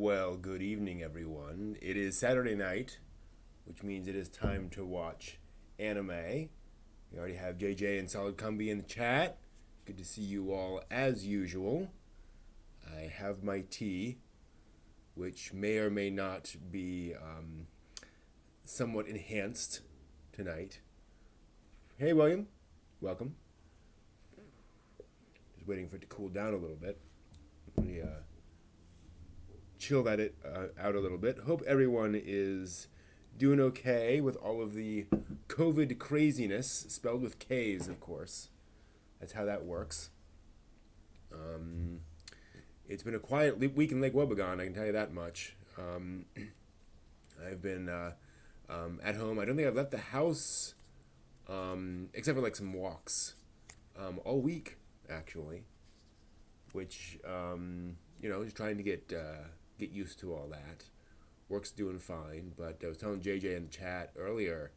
Well, good evening, everyone. It is Saturday night, which means it is time to watch anime. We already have JJ and Solid Cumby in the chat. Good to see you all as usual. I have my tea, which may or may not be somewhat enhanced tonight. Hey, William. Welcome. Just waiting for it to cool down a little bit. Let me chill that out a little bit. Hope everyone is doing okay with all of the COVID craziness, spelled with K's, of course. That's how that works. It's been a quiet week in Lake Wobegon, I can tell you that much. I've been at home. I don't think I've left the house except for like some walks all week, actually, which, just trying to get used to all that. Work's doing fine, but I was telling JJ in the chat earlier,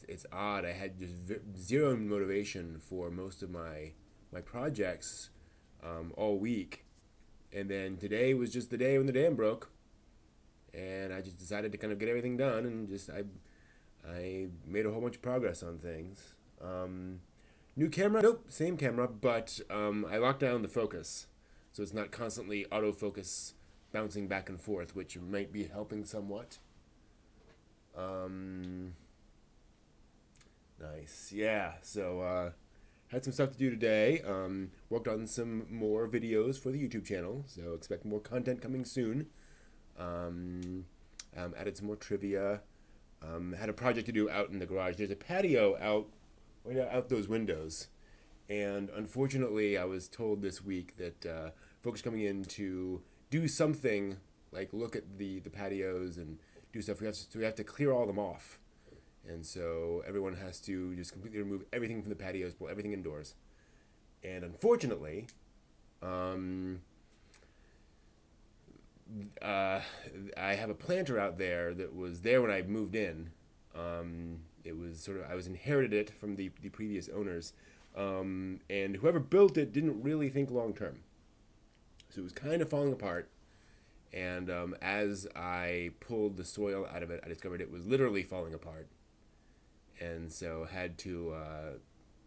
it's odd. I had just zero motivation for most of my projects all week, and then today was just the day when the dam broke, and I just decided to kind of get everything done, and I made a whole bunch of progress on things. New camera? Nope, same camera, but I locked down the focus, so it's not constantly autofocus bouncing back and forth, which might be helping somewhat. Nice. Yeah, so had some stuff to do today. Worked on some more videos for the YouTube channel, so expect more content coming soon. Added some more trivia. Had a project to do out in the garage. There's a patio out those windows, and unfortunately I was told this week that folks coming in to do something like look at the patios and do stuff. We have to clear all them off, and so everyone has to just completely remove everything from the patios, pull everything indoors. And unfortunately, I have a planter out there that was there when I moved in. It was I was inherited it from the previous owners, and whoever built it didn't really think long term. So it was kind of falling apart, and as I pulled the soil out of it, I discovered it was literally falling apart, and so had to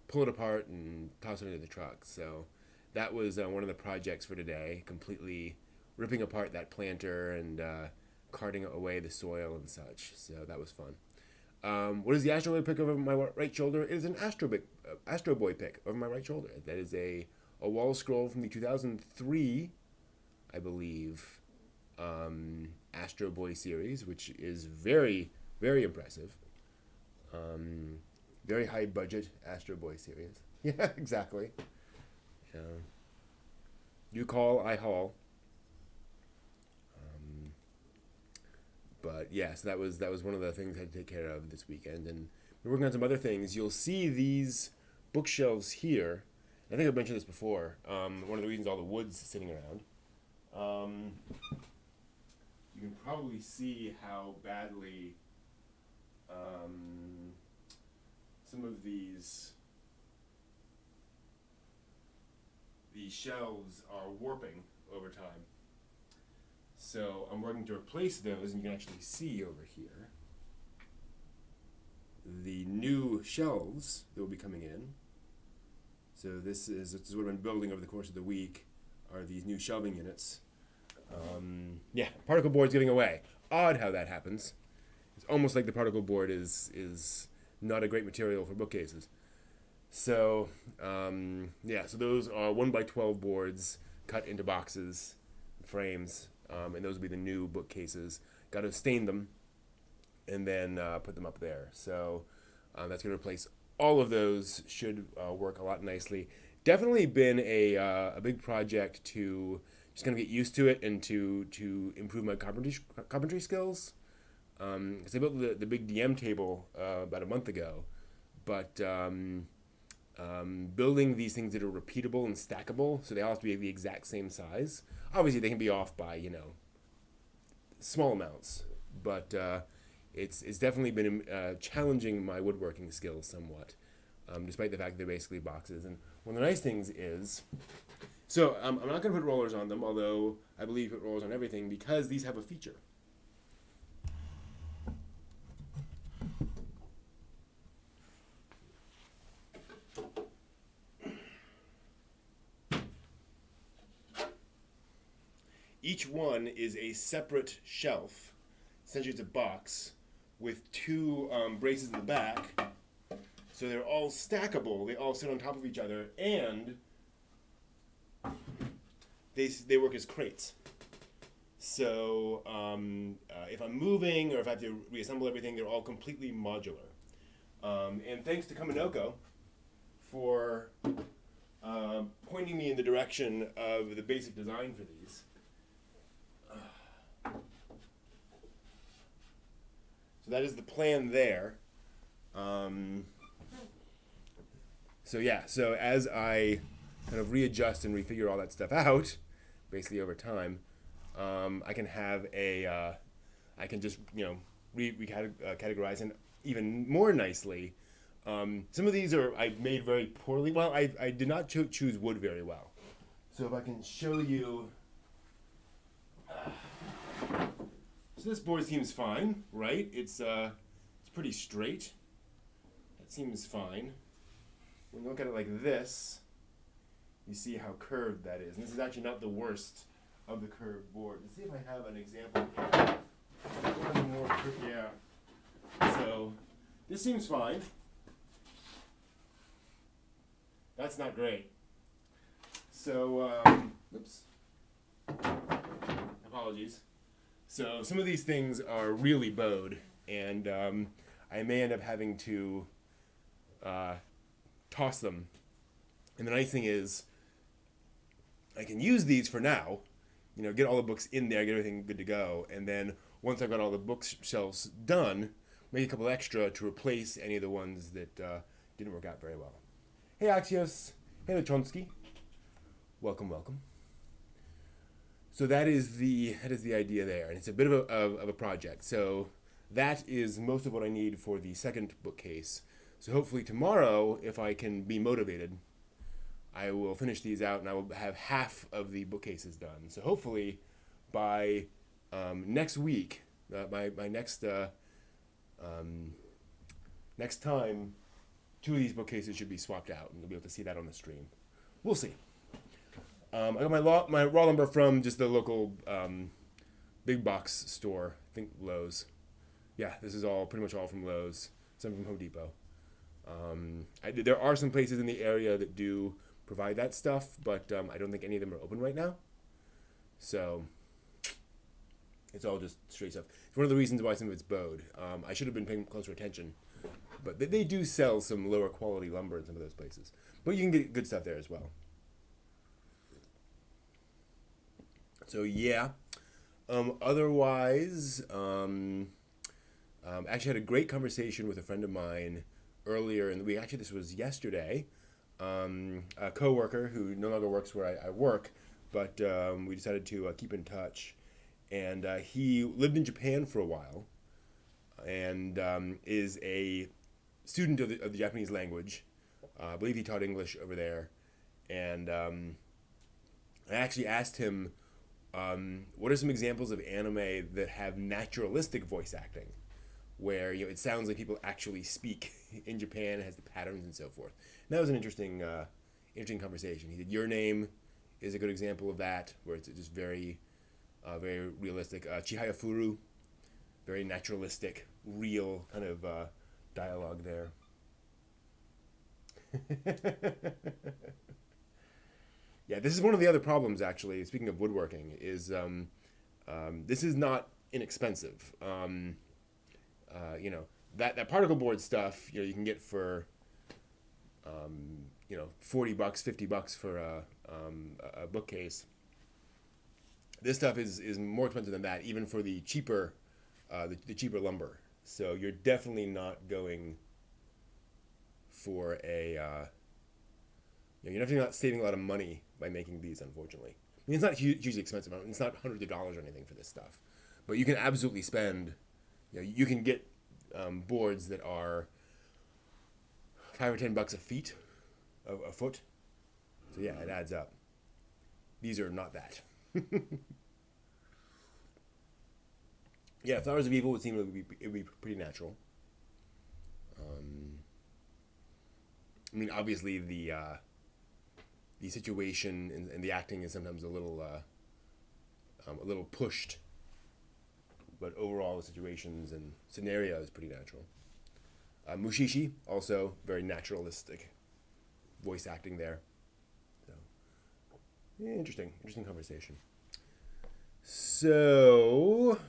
pull it apart and toss it into the truck. So that was one of the projects for today, completely ripping apart that planter and carting away the soil and such. So that was fun. What is the Astro Boy pick over my right shoulder? It is an Astro Boy pick over my right shoulder. That is a wall scroll from the 2003, I believe, Astro Boy series, which is very, very impressive. Very high budget Astro Boy series. Yeah, exactly. Yeah. You call, I haul. But yeah, so that was one of the things I had to take care of this weekend, and we're working on some other things. You'll see these bookshelves here. I think I've mentioned this before. One of the reasons all the wood's sitting around. You can probably see how badly some of these shelves are warping over time. So I'm working to replace those, and you can actually see over here the new shelves that will be coming in. So this is what I've been building over the course of the week, are these new shelving units. Particle board's giving away. Odd how that happens. It's almost like the particle board is not a great material for bookcases. So so those are 1x12 boards cut into boxes, frames. And those will be the new bookcases. Got to stain them and then put them up there. So that's going to replace all of those. Should work a lot nicely. Definitely been a big project to just kind of get used to it and to improve my carpentry skills. Because I built the big DM table about a month ago, but building these things that are repeatable and stackable, so they all have to be the exact same size. Obviously, they can be off by small amounts, but it's definitely been challenging my woodworking skills somewhat, despite the fact that they're basically boxes. And one of the nice things is So I'm not going to put rollers on them, although I believe put rollers on everything because these have a feature. Each one is a separate shelf. Essentially, it's a box with two braces in the back. So they're all stackable. They all sit on top of each other, and they work as crates. So if I'm moving or if I have to reassemble everything, they're all completely modular. And thanks to Kaminoko for pointing me in the direction of the basic design for these. So that is the plan there. So as I kind of readjust and refigure all that stuff out, basically over time, I can have I can just, categorize and even more nicely. Some of these I made very poorly. Well, I did not choose wood very well. So if I can show you. So this board seems fine, right? It's pretty straight. That seems fine. When you look at it like this, you see how curved that is. And this is actually not the worst of the curved board. Let's see if I have an example here. Yeah. So this seems fine. That's not great. So, oops. Apologies. So some of these things are really bowed, and I may end up having to toss them. And the nice thing is, I can use these for now, get all the books in there, get everything good to go, and then once I've got all the bookshelves done, make a couple extra to replace any of the ones that didn't work out very well. Hey Axios, hey Lechonsky, welcome. So that is the idea there, and it's a bit of a project. So that is most of what I need for the second bookcase. So hopefully tomorrow, if I can be motivated, I will finish these out and I will have half of the bookcases done. So hopefully by next week, my next time, two of these bookcases should be swapped out, and you'll be able to see that on the stream. We'll see. I got my raw lumber from just the local big box store. I think Lowe's. Yeah, this is pretty much all from Lowe's. Some from Home Depot. There are some places in the area that do provide that stuff, but I don't think any of them are open right now. So it's all just straight stuff. It's one of the reasons why some of it's bowed. I should have been paying closer attention, but they do sell some lower quality lumber in some of those places. But you can get good stuff there as well. So yeah. Otherwise, actually had a great conversation with a friend of mine earlier in the week. Actually, this was yesterday. A coworker who no longer works where I work, but we decided to keep in touch. And he lived in Japan for a while, and is a student of the Japanese language. I believe he taught English over there. And I actually asked him, what are some examples of anime that have naturalistic voice acting, where it sounds like people actually speak in Japan, it has the patterns and so forth. And that was an interesting conversation. He said Your Name is a good example of that, where it's just very realistic. Chihaya Furu, very naturalistic, real kind of dialogue there. Yeah, this is one of the other problems, actually, speaking of woodworking, is this is not inexpensive. That particle board stuff, you can get for, $40, $50 for a bookcase. This stuff is more expensive than that, even for the cheaper lumber. So you're definitely not going for you're definitely not saving a lot of money by making these, unfortunately. I mean, it's not hugely expensive. It's not hundreds of dollars or anything for this stuff. But you can absolutely spend, you can get boards that are $5 or $10 a foot. So yeah, it adds up. these are not that. Yeah, Flowers of Evil would seem it would be pretty natural. Um, I mean, obviously the situation and the acting is sometimes a little pushed, but overall the situations and scenario is pretty natural. Mushishi also very naturalistic voice acting there. So yeah, interesting conversation. So,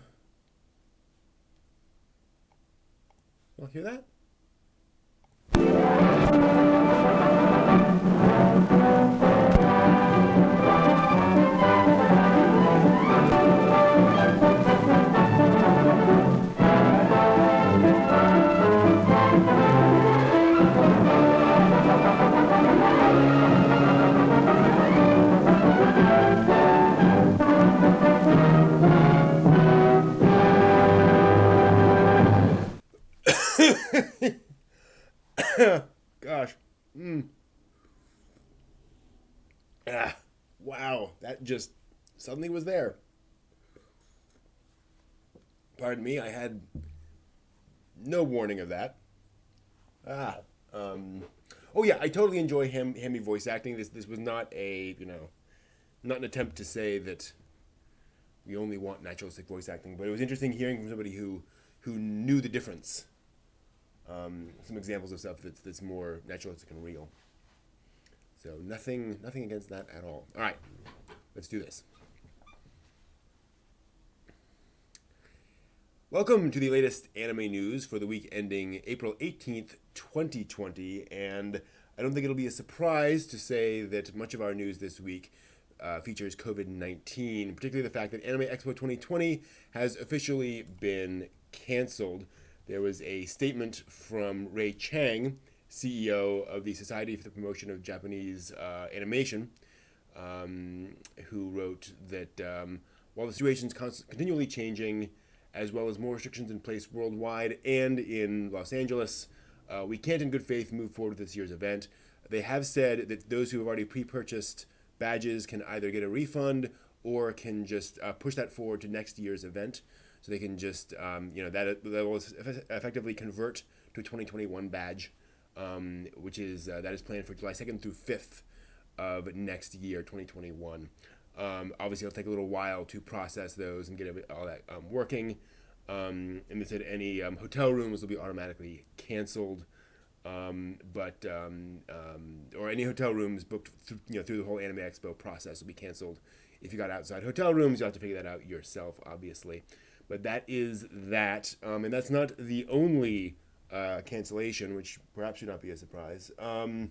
well, hear that? Gosh. Mm. Ah, wow, that just suddenly was there. Pardon me, I had no warning of that. Ah, um, oh yeah, I totally enjoy Hammy voice acting. This was not a not an attempt to say that we only want naturalistic voice acting, but it was interesting hearing from somebody who knew the difference. Some examples of stuff that's more naturalistic and real. So nothing against that at all. All right, let's do this. Welcome to the latest anime news for the week ending April 18th, 2020. And I don't think it'll be a surprise to say that much of our news this week features COVID 19, particularly the fact that Anime Expo 2020 has officially been canceled. There was a statement from Ray Chang, CEO of the Society for the Promotion of Japanese Animation, who wrote that while the situation is continually changing, as well as more restrictions in place worldwide and in Los Angeles, we can't in good faith move forward with this year's event. They have said that those who have already pre-purchased badges can either get a refund or can just push that forward to next year's event. So they can just, that will effectively convert to a 2021 badge, which is that is planned for July 2nd through 5th of next year, 2021. Obviously, it'll take a little while to process those and get all that working. And they said any hotel rooms will be automatically canceled, or any hotel rooms booked through the whole Anime Expo process will be canceled. If you got outside hotel rooms, you'll have to figure that out yourself, obviously. But that is that, and that's not the only cancellation, which perhaps should not be a surprise. San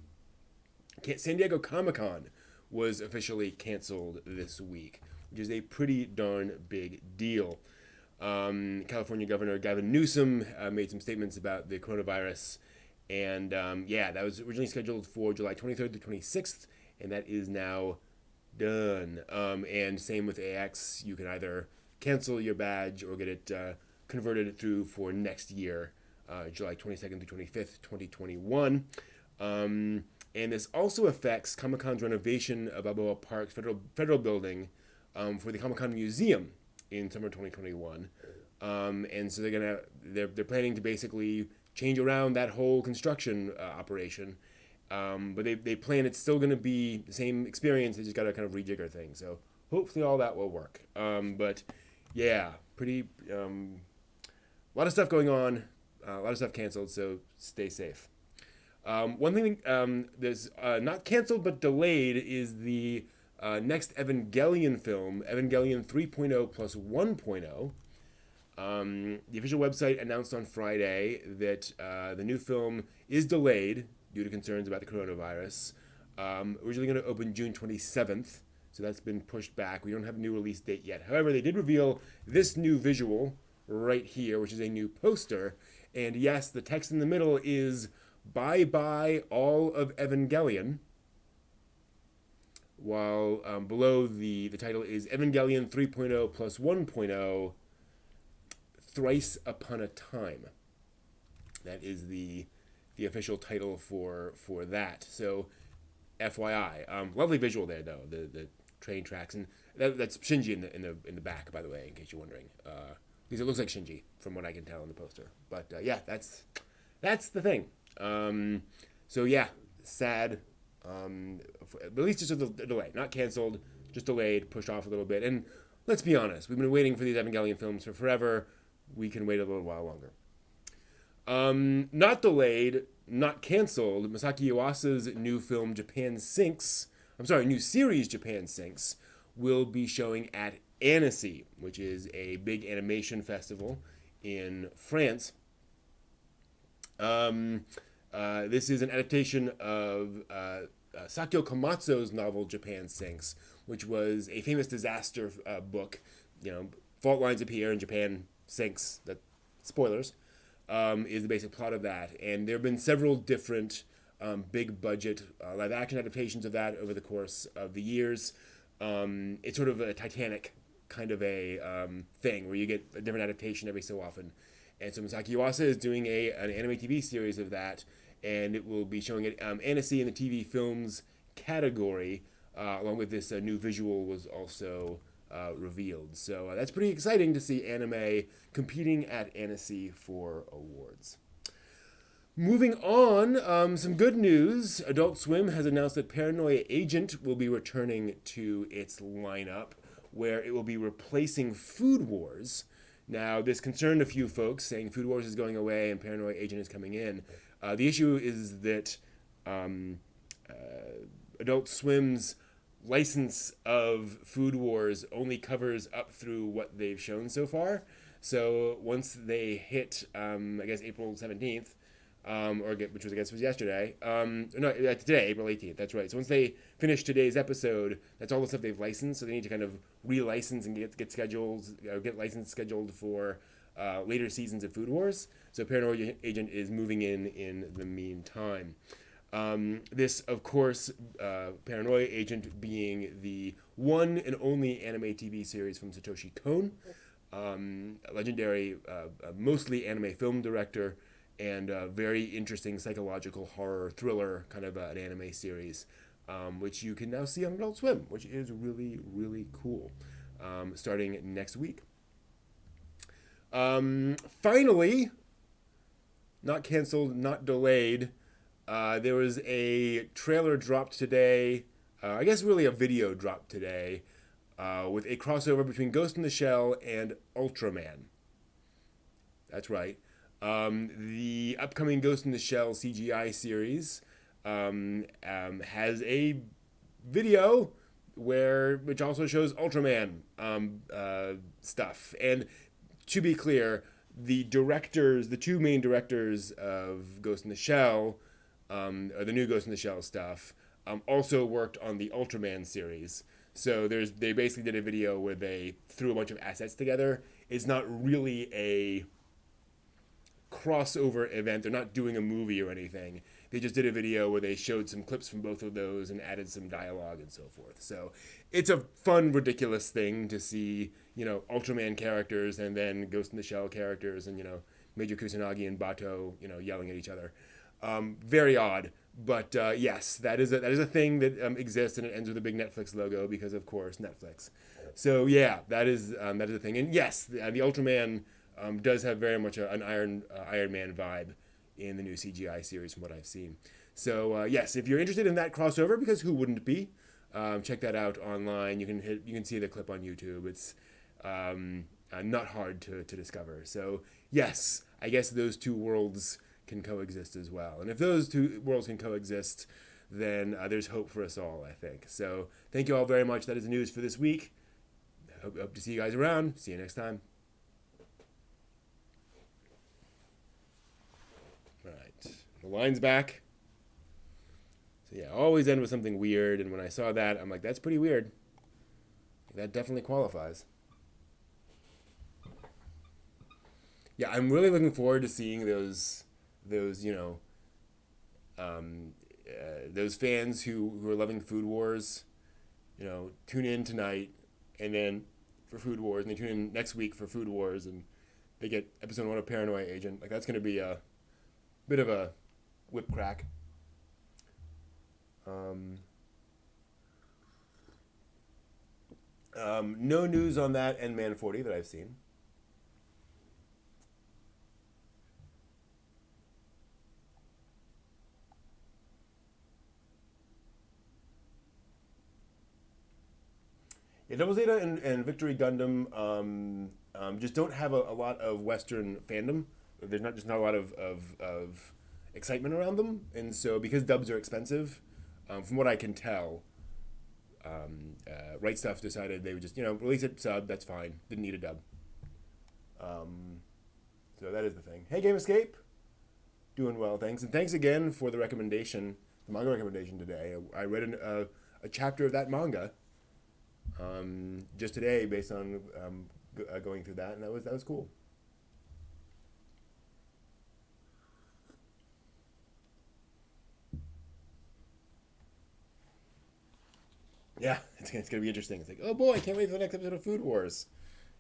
Diego Comic-Con was officially canceled this week, which is a pretty darn big deal. California Governor Gavin Newsom made some statements about the coronavirus, and that was originally scheduled for July 23rd to 26th, and that is now done. And same with AX, you can either cancel your badge or get it converted through for next year, July 22nd to 25th, 2021. And this also affects Comic-Con's renovation of Balboa Park's federal building for the Comic-Con Museum in summer 2021. And so they're planning to basically change around that whole construction operation. But they plan it's still going to be the same experience. They just got to kind of rejigger things. So hopefully all that will work. But yeah, pretty a lot of stuff going on, a lot of stuff canceled. So stay safe. One thing that's not canceled but delayed is the next Evangelion film, Evangelion 3.0 plus 1.0. The official website announced on Friday that the new film is delayed due to concerns about the coronavirus. Originally going to open June 27th, so that's been pushed back. We don't have a new release date yet. However, they did reveal this new visual right here, which is a new poster. And yes, the text in the middle is "Bye bye all of Evangelion," while below the title is Evangelion 3.0 plus 1.0, Thrice Upon a Time. That is the official title for that. So, FYI, lovely visual there though. The train tracks, and that's Shinji in the back, by the way, in case you're wondering. Because it looks like Shinji from what I can tell in the poster. But yeah, that's the thing. So yeah, sad. At least just a delay, not canceled, just delayed, pushed off a little bit. And let's be honest, we've been waiting for these Evangelion films for forever. We can wait a little while longer. Not delayed, not canceled. Masaki Yuasa's new film new series Japan Sinks, will be showing at Annecy, which is a big animation festival in France. This is an adaptation of Sakyo Komatsu's novel Japan Sinks, which was a famous disaster book. Fault lines appear and Japan sinks. That spoilers is the basic plot of that. And there have been several different big budget live action adaptations of that over the course of the years. It's sort of a Titanic kind of a thing where you get a different adaptation every so often. And so Masaki Yuasa is doing an anime TV series of that, and it will be showing at Annecy in the TV films category, along with this new visual was also revealed. So that's pretty exciting to see anime competing at Annecy for awards. Moving on, some good news. Adult Swim has announced that Paranoia Agent will be returning to its lineup, where it will be replacing Food Wars. Now, this concerned a few folks, saying Food Wars is going away and Paranoia Agent is coming in. The issue is that Adult Swim's license of Food Wars only covers up through what they've shown so far. So once they hit, April 17th, which was yesterday. Today, April 18th. That's right. So once they finish today's episode, that's all the stuff they've licensed. So they need to kind of relicense and get license scheduled for later seasons of Food Wars. So Paranoia Agent is moving in the meantime. This, of course, Paranoia Agent being the one and only anime TV series from Satoshi Kon, a legendary, mostly anime film director, and a very interesting psychological horror thriller kind of an anime series, which you can now see on Adult Swim, which is really, really cool, starting next week. Finally, not canceled, not delayed, there was a trailer dropped today, really a video dropped today, with a crossover between Ghost in the Shell and Ultraman. That's right. The upcoming Ghost in the Shell CGI series has a video which also shows Ultraman stuff. And to be clear, the two main directors of Ghost in the Shell, or the new Ghost in the Shell stuff, also worked on the Ultraman series. So they basically did a video where they threw a bunch of assets together. It's not really a crossover event. They're not doing a movie or anything. They just did a video where they showed some clips from both of those and added some dialogue and so forth. So it's a fun, ridiculous thing to see, Ultraman characters and then Ghost in the Shell characters and, Major Kusanagi and Bato, yelling at each other. Very odd. But yes, that is a thing that exists, and it ends with a big Netflix logo because, of course, Netflix. So yeah, that is a thing. And yes, the Ultraman does have very much an Iron Man vibe in the new CGI series from what I've seen. So yes, if you're interested in that crossover, because who wouldn't be, check that out online. You can see the clip on YouTube. It's not hard to discover. So yes, I guess those two worlds can coexist as well. And if those two worlds can coexist, then there's hope for us all, I think. So thank you all very much. That is the news for this week. Hope to see you guys around. See you next time. All right. The line's back. So yeah, always end with something weird. And when I saw that, I'm like, that's pretty weird. That definitely qualifies. Yeah, I'm really looking forward to seeing those fans who are loving Food Wars, tune in tonight and then for Food Wars, and they tune in next week for Food Wars, and they get episode 1 of Paranoia Agent. Like, that's going to be a bit of a whip crack. No news on that and Man 40 that I've seen. Yeah, Double Zeta and Victory Gundam just don't have a lot of Western fandom. There's not a lot of excitement around them, and so because dubs are expensive, from what I can tell, Right Stuff decided they would just release it sub. That's fine. Didn't need a dub. Um, so that is the thing. Hey, Game Escape, doing well, thanks, and thanks again for the recommendation, the manga recommendation today. I read a chapter of that manga just today based on going through that, and that was cool. Yeah, it's gonna be interesting. It's like, oh boy, I can't wait for the next episode of Food Wars,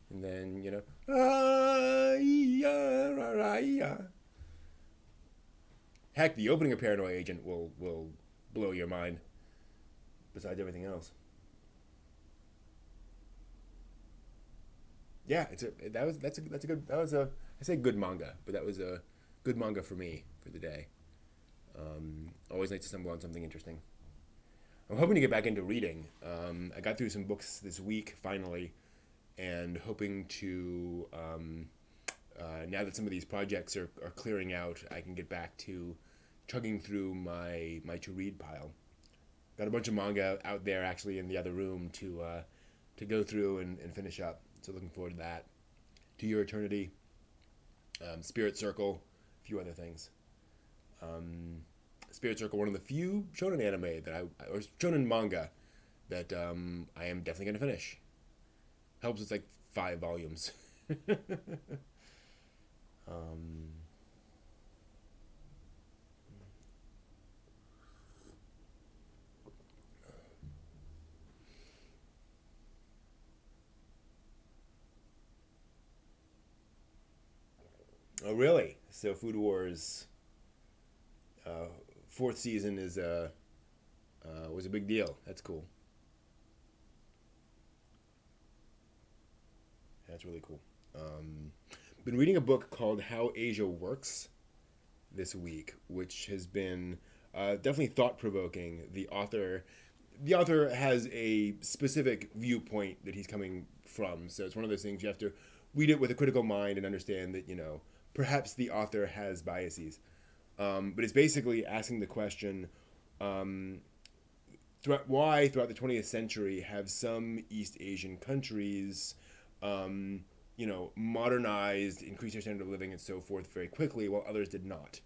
and then yeah, yeah. Heck, the opening of Paranoia Agent will blow your mind. Besides everything else, yeah, that's a good that was a I say good manga, but that was a good manga for me for the day. Always nice to stumble on something interesting. I'm hoping to get back into reading. I got through some books this week finally, and hoping to now that some of these projects are clearing out, I can get back to chugging through my to read pile. Got a bunch of manga out there actually in the other room to go through and finish up. So looking forward to that. To Your Eternity, Spirit Circle, a few other things. Um, Spirit Circle, one of the few shonen anime that or shonen manga that I am definitely going to finish. Helps it's like 5 volumes. um, oh really? So Food Wars uh, fourth season is was a big deal. That's cool. That's really cool. Been reading a book called How Asia Works this week, which has been definitely thought provoking. The author has a specific viewpoint that he's coming from, so it's one of those things you have to read it with a critical mind and understand that perhaps the author has biases. But it's basically asking the question, um, why throughout the 20th century have some East Asian countries, modernized, increased their standard of living and so forth very quickly, while others did not.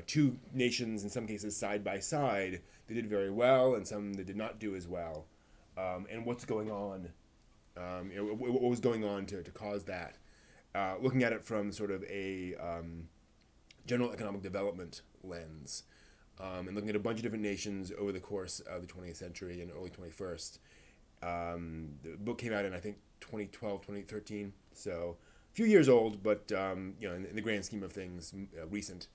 Two nations in some cases side by side, they did very well, and some that did not do as well. And what's going on? What was going on to cause that? Looking at it from sort of a general economic development lens, and looking at a bunch of different nations over the course of the 20th century and early 21st. The book came out in I think 2012, 2013, so a few years old, but in the grand scheme of things, recent.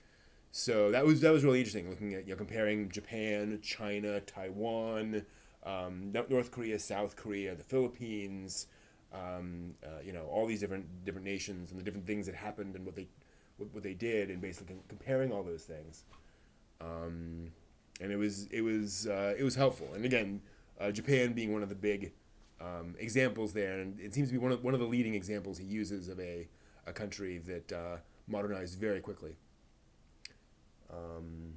So that was really interesting, looking at comparing Japan, China, Taiwan, North Korea, South Korea, the Philippines, all these different nations and the different things that happened and what they did, and basically comparing all those things. And it was helpful. And again, Japan being one of the big examples there, and it seems to be one of the leading examples he uses of a country that modernized very quickly. Um,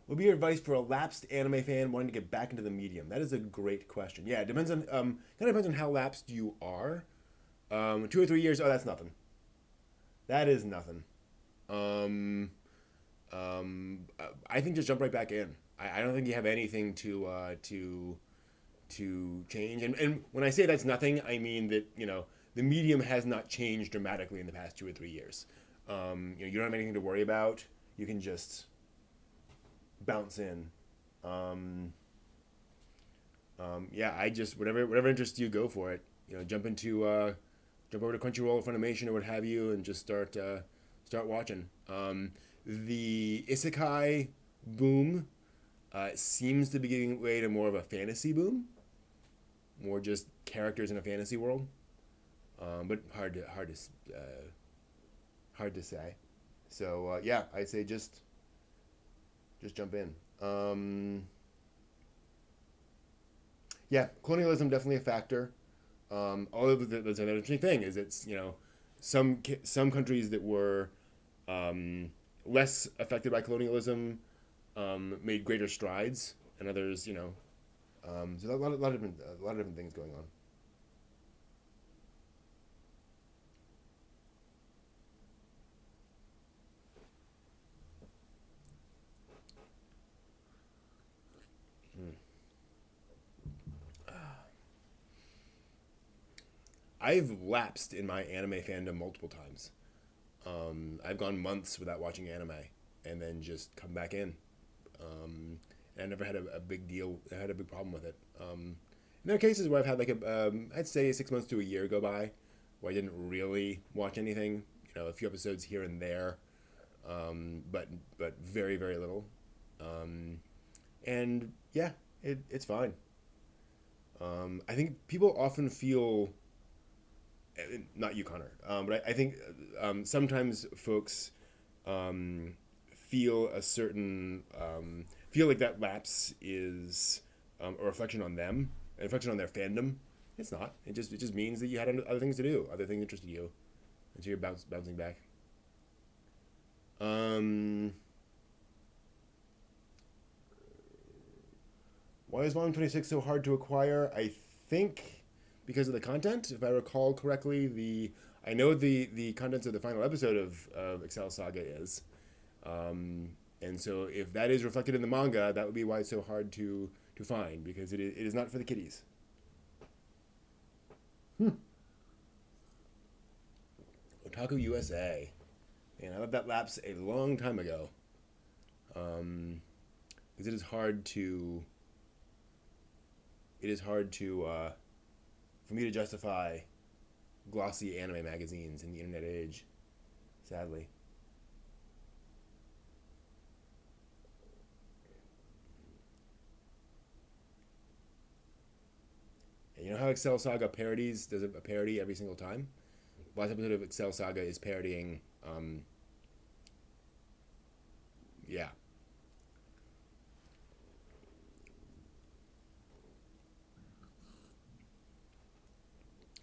what would be your advice for a lapsed anime fan wanting to get back into the medium? That is a great question. Yeah, it depends on kind of depends on how lapsed you are. 2 or 3 years, oh, that's nothing. That is nothing. Um, I think just jump right back in. I don't think you have anything to change. And when I say that's nothing, I mean that the medium has not changed dramatically in the past 2 or 3 years. You don't have anything to worry about. You can just bounce in. Um, yeah, I just whatever interests you, go for it. Jump over to Crunchyroll or Funimation or what have you, and just start watching. The isekai boom It seems to be giving way to more of a fantasy boom, more just characters in a fantasy world. But hard to say. So yeah, I'd say just jump in. Yeah, colonialism definitely a factor. Although there's another interesting thing is it's some countries that were um, less affected by colonialism made greater strides, and others so a lot of different things going on. I've lapsed in my anime fandom multiple times. I've gone months without watching anime, and then just come back in. And I never had a big deal. I had a big problem with it. And there are cases where I've had like I'd say 6 months to a year go by, where I didn't really watch anything. A few episodes here and there, but very very little. Um, and yeah, it's fine. I think people often feel not you, Connor, but I think sometimes folks um, feel a certain feel like that lapse is a reflection on them, a reflection on their fandom. It's not. It just means that you had other things to do, other things interested you, and so you're bouncing back. Um, why is Volume 26 so hard to acquire? I think because of the content. If I recall correctly, I know the contents of the final episode of Excel Saga is. And so if that is reflected in the manga, that would be why it's so hard to find, because it is not for the kiddies. Otaku USA. Man, I let that lapse a long time ago. Because it is hard to for me to justify glossy anime magazines in the internet age, sadly. And you know how Excel Saga parodies does a parody every single time? Last episode of Excel Saga is parodying, yeah,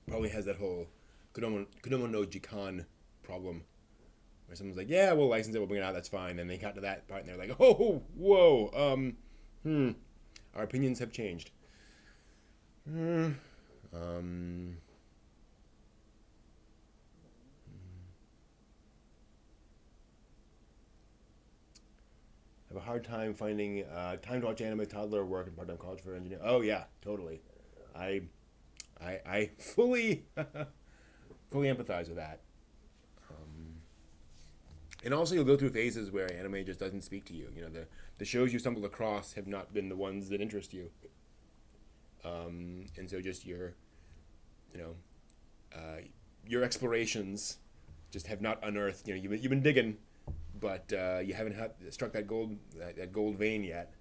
probably has that whole Kudomo no Jikan problem where someone's like, yeah, we'll license it, we'll bring it out, that's fine. And they got to that part and they're like, oh, whoa, hmm, our opinions have changed. Hmm, um, have a hard time finding time to watch anime, toddler work, and part-time college for engineer. Oh yeah, totally. I I fully fully empathize with that. And also, you'll go through phases where anime just doesn't speak to you. The shows you stumbled across have not been the ones that interest you, and so just you know uh, your explorations just have not unearthed. You've been digging, but you haven't struck that gold vein yet.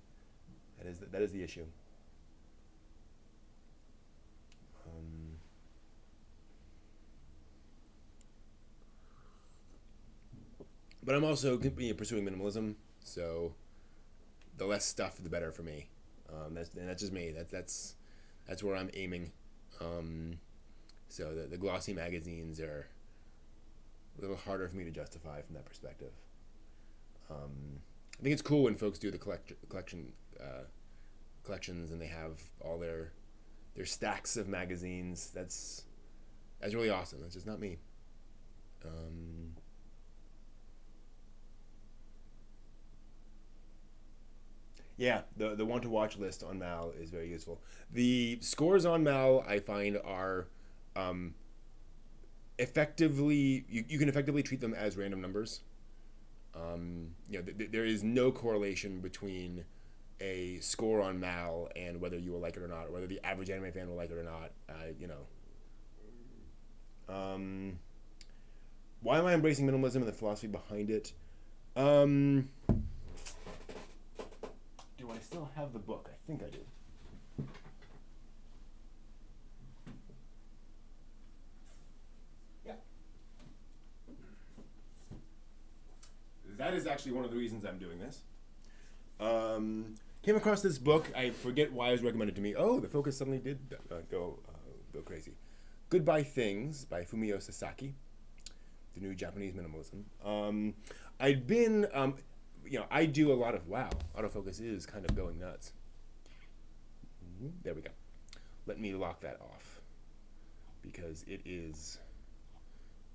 That is the issue. Um, but I'm also pursuing minimalism, so the less stuff, the better for me. And that's just me. That's where I'm aiming. Um, so the glossy magazines are a little harder for me to justify from that perspective. I think it's cool when folks do the collections and they have all their stacks of magazines. That's really awesome. That's just not me. Um, yeah, the want to watch list on Mal is very useful. The scores on Mal I find are um, effectively you can effectively treat them as random numbers. There is no correlation between a score on Mal and whether you will like it or not, or whether the average anime fan will like it or not. Um, why am I embracing minimalism and the philosophy behind it? Um, do I still have the book. I think I do. Yeah. That is actually one of the reasons I'm doing this. Came across this book. I forget why it was recommended to me. Oh, the focus suddenly did go crazy. Goodbye Things by Fumio Sasaki, the new Japanese minimalism. I'd been, I do a lot of, wow, autofocus is kind of going nuts. There we go. Let me lock that off because it is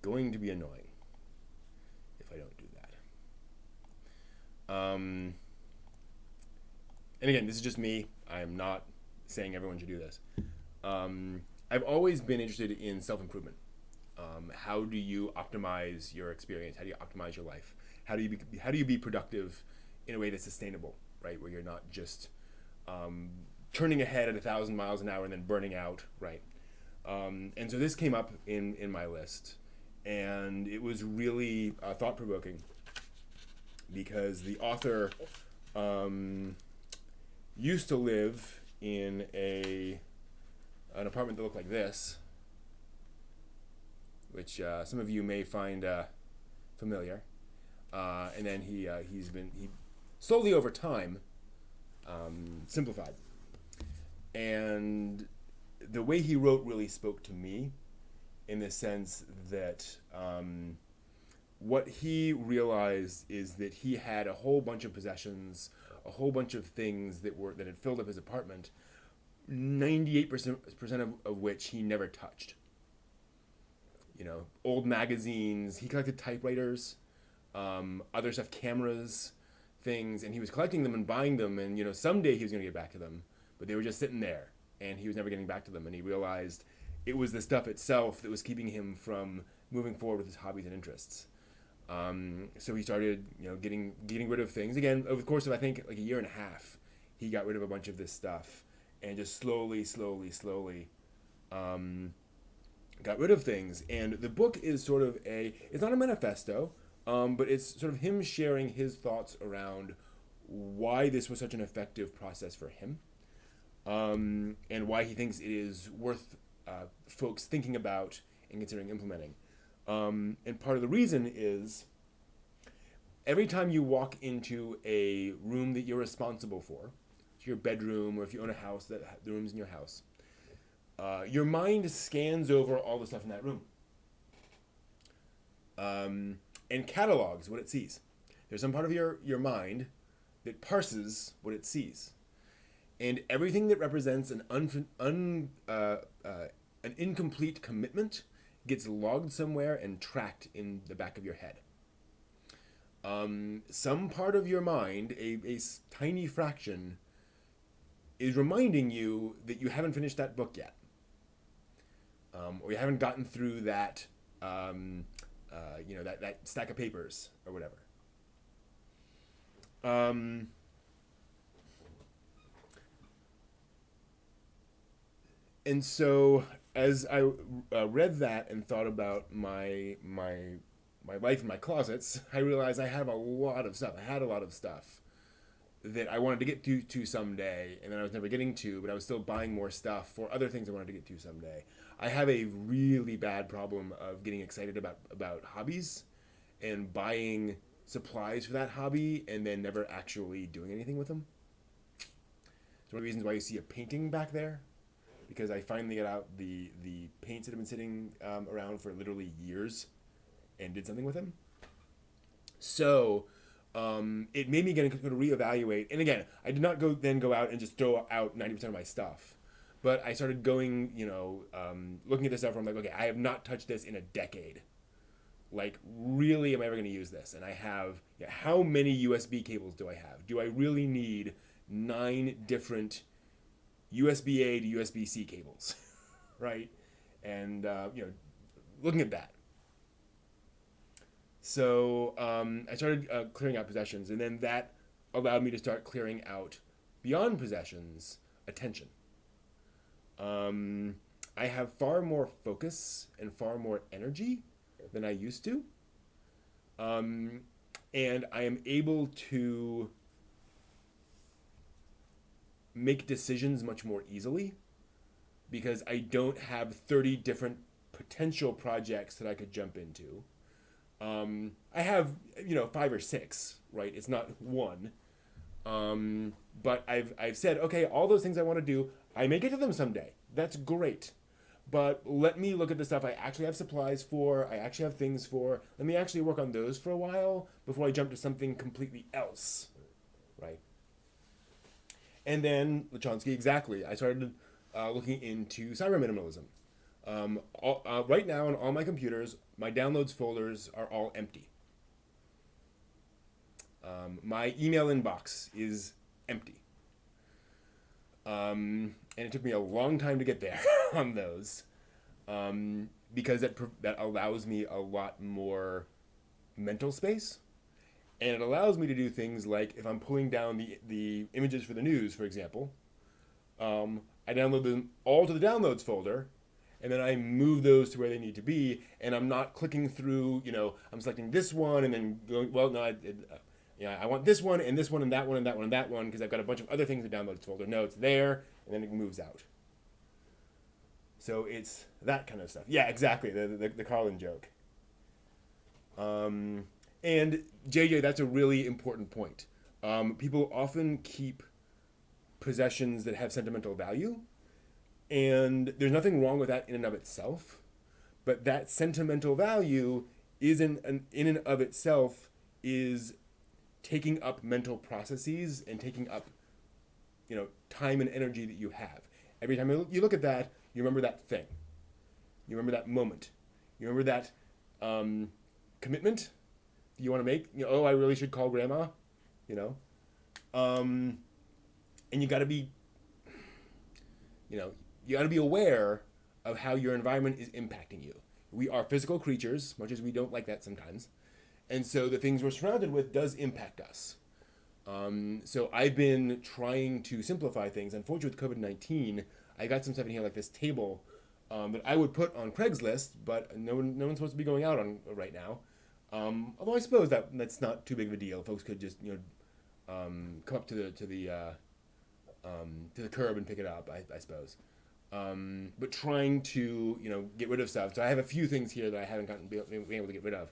going to be annoying if I don't do that. And again, this is just me. I am not saying everyone should do this. I've always been interested in self-improvement. How do you optimize your experience? How do you optimize your life? How do you be productive in a way that's sustainable, right? Where you're not just turning ahead at 1,000 miles an hour and then burning out, right? And so this came up in my list, and it was really thought-provoking because the author used to live in an apartment that looked like this, which some of you may find familiar. And then he slowly over time simplified. And the way he wrote really spoke to me in the sense that what he realized is that he had a whole bunch of possessions, a whole bunch of things that had filled up his apartment, 98% of which he never touched. Old magazines, he collected typewriters, other stuff, cameras, things, and he was collecting them and buying them, and someday he was going to get back to them, but they were just sitting there, and he was never getting back to them, and he realized it was the stuff itself that was keeping him from moving forward with his hobbies and interests. So he started, getting rid of things. Again, over the course of, I think, like a year and a half, he got rid of a bunch of this stuff, and just slowly, got rid of things. And the book is sort of it's not a manifesto, but it's sort of him sharing his thoughts around why this was such an effective process for him, and why he thinks it is worth folks thinking about and considering implementing. And part of the reason is every time you walk into a room that you're responsible for, your bedroom, or if you own a house, the rooms in your house, your mind scans over all the stuff in that room and catalogs what it sees. There's some part of your mind that parses what it sees. And everything that represents an incomplete commitment gets logged somewhere and tracked in the back of your head. Some part of your mind, a tiny fraction, is reminding you that you haven't finished that book yet. Or you haven't gotten through that, that stack of papers or whatever. And so as I read that and thought about my life in my closets, I realized I have a lot of stuff. I had a lot of stuff that I wanted to get to someday, and then I was never getting to, but I was still buying more stuff for other things I wanted to get to someday. I have a really bad problem of getting excited about hobbies and buying supplies for that hobby and then never actually doing anything with them. It's one of the reasons why you see a painting back there, because I finally got out the paints that have been sitting around for literally years and did something with them. So it made me going to reevaluate. And again, I did not go out and just throw out 90% of my stuff. But I started going, looking at this stuff where I'm like, okay, I have not touched this in a decade. Like, really, am I ever going to use this? And I have, how many USB cables do I have? Do I really need 9 different USB-A to USB-C cables, right? And, looking at that. So I started clearing out possessions, and then that allowed me to start clearing out, beyond possessions, attention. I have far more focus and far more energy than I used to. And I am able to make decisions much more easily because I don't have 30 different potential projects that I could jump into. I have, 5 or 6, right? It's not one. But I've said, okay, all those things I want to do, I may get to them someday. That's great. But let me look at the stuff I actually have supplies for, I actually have things for. Let me actually work on those for a while before I jump to something completely else, right? And then, Lachonsky, exactly. I started looking into cyber minimalism. Right now on all my computers, my downloads folders are all empty. My email inbox is empty. And it took me a long time to get there on those, because that allows me a lot more mental space, and it allows me to do things like if I'm pulling down the images for the news, for example, I download them all to the downloads folder, and then I move those to where they need to be, and I'm not clicking through, I'm selecting this one and then going, well, no, I want this one and this one and that one and that one and that one because I've got a bunch of other things in the downloads folder. No, it's there, and then it moves out. So it's that kind of stuff. Yeah, exactly, the Carlin joke. And JJ, that's a really important point. People often keep possessions that have sentimental value, and there's nothing wrong with that in and of itself, but that sentimental value is in and of itself is taking up mental processes and taking up, time and energy that you have. Every time you look at that, you remember that thing. You remember that moment. You remember that commitment that you want to make. I really should call grandma, and you got to be, you got to be aware of how your environment is impacting you. We are physical creatures, much as we don't like that sometimes. And so the things we're surrounded with does impact us. So I've been trying to simplify things. Unfortunately, with COVID-19, I got some stuff in here like this table that I would put on Craigslist, but no one's supposed to be going out on right now. Although I suppose that's not too big of a deal. Folks could just come up to the curb and pick it up. I suppose. But trying to get rid of stuff. So I have a few things here that I haven't been able to get rid of.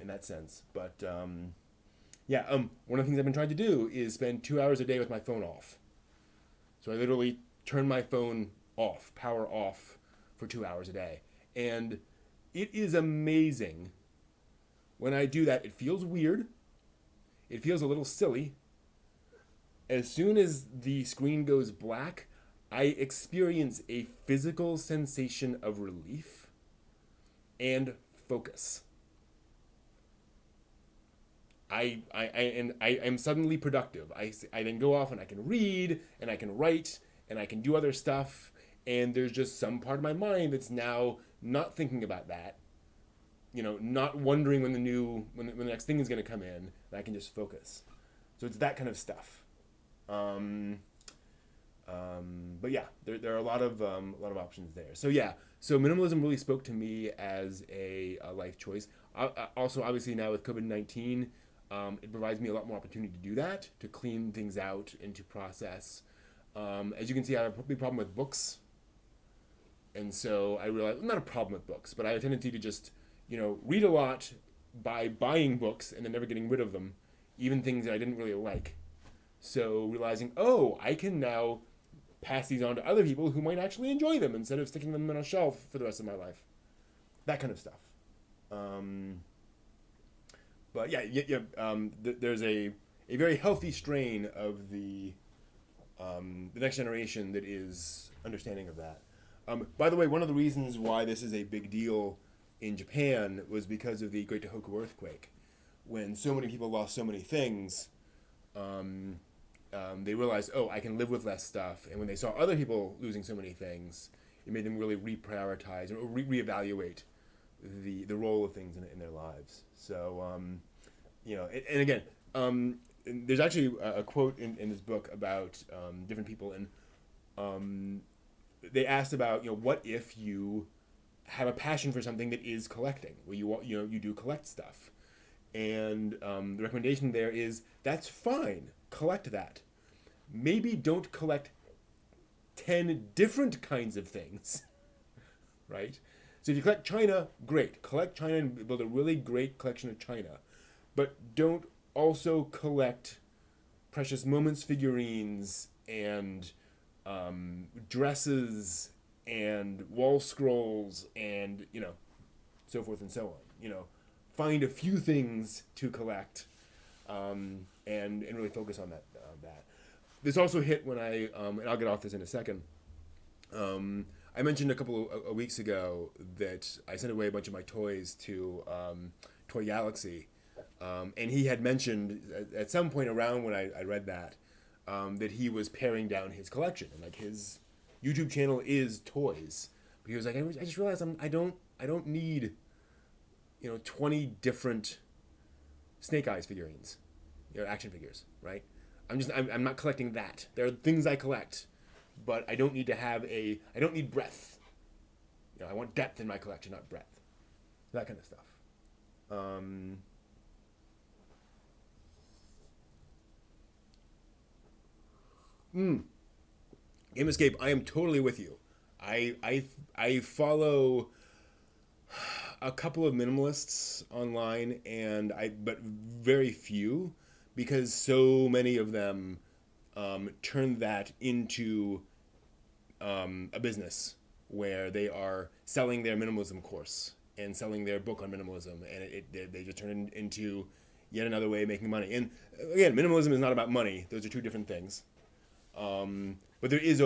In that sense, but one of the things I've been trying to do is spend 2 hours a day with my phone off. So I literally turn my phone off, power off, for 2 hours a day, and it is amazing. When I do that, it feels weird. It feels a little silly. As soon as the screen goes black, I experience a physical sensation of relief and focus. I am suddenly productive. I then go off and I can read and I can write and I can do other stuff, and there's just some part of my mind that's now not thinking about that, not wondering when the next thing is going to come in, and I can just focus. So it's that kind of stuff. But yeah, there are a lot of options there. So yeah, so minimalism really spoke to me as a life choice. Also, obviously now with COVID-19. It provides me a lot more opportunity to do that, to clean things out and to process. As you can see, I have a big problem with books. And so I realized, not a problem with books, but I have a tendency to just, read a lot by buying books and then never getting rid of them, even things that I didn't really like. So realizing, I can now pass these on to other people who might actually enjoy them instead of sticking them on a shelf for the rest of my life. That kind of stuff. But there's a very healthy strain of the next generation that is understanding of that. By the way, one of the reasons why this is a big deal in Japan was because of the Great Tohoku earthquake. When so many people lost so many things, they realized, I can live with less stuff. And when they saw other people losing so many things, it made them really reprioritize or reevaluate the role of things in their lives. So, and again, there's actually a quote in this book about different people, and they asked about, what if you have a passion for something that is collecting, where you do collect stuff, and the recommendation there is that's fine, collect that, maybe don't collect 10 different kinds of things, right? So if you collect China, great. Collect China and build a really great collection of China. But don't also collect precious moments figurines and dresses and wall scrolls and, so forth and so on. Find a few things to collect, and really focus on that. This also hit when and I'll get off this in a second. I mentioned a couple of weeks ago that I sent away a bunch of my toys to Toy Galaxy, and he had mentioned at some point around when I read that he was paring down his collection, and like his YouTube channel is toys. But he was like, I just realized I don't need 20 different Snake Eyes figurines, action figures, right? I'm not collecting that. There are things I collect, but I don't need breadth. I want depth in my collection, not breadth. That kind of stuff. Game Escape, I am totally with you. I follow a couple of minimalists online, but very few, because so many of them turn that into a business where they are selling their minimalism course and selling their book on minimalism, and they just turn it into yet another way of making money. And again, minimalism is not about money; those are two different things. But there is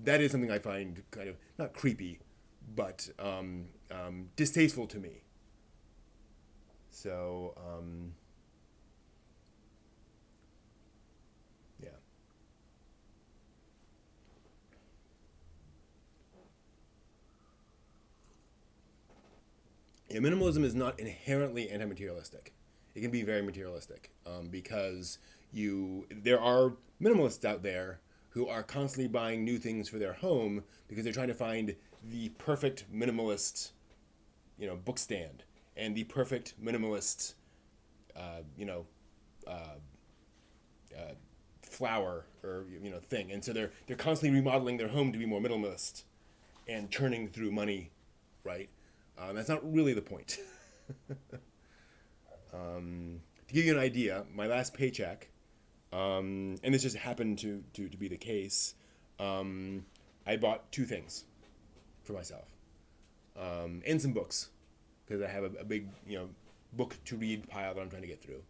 that is something I find kind of not creepy, but distasteful to me. So yeah. Yeah, minimalism is not inherently anti-materialistic. It can be very materialistic, because there are minimalists out there who are constantly buying new things for their home because they're trying to find the perfect minimalist, book stand, and the perfect minimalist, you know, uh, uh, flower or thing, and so they're constantly remodeling their home to be more minimalist and churning through money, right? That's not really the point. To give you an idea, my last paycheck, and this just happened to be the case, I bought two things for myself, and some books, because I have a big book to read pile that I'm trying to get through.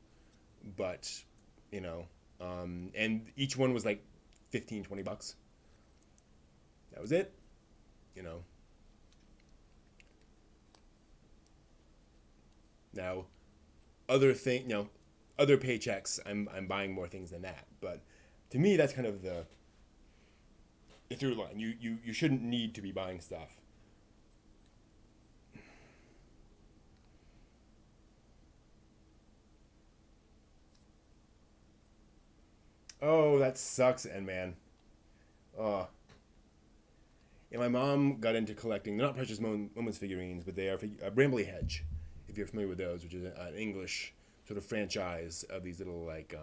But and each one was like 15, $20. That was it. You know. Now, other paychecks, I'm buying more things than that. But to me, that's kind of the through line. You shouldn't need to be buying stuff. Oh, that sucks, and man. Oh, and my mom got into collecting. They're not Precious Moments figurines, but they are Brambley Hedge, if you're familiar with those, which is an English sort of franchise of these little like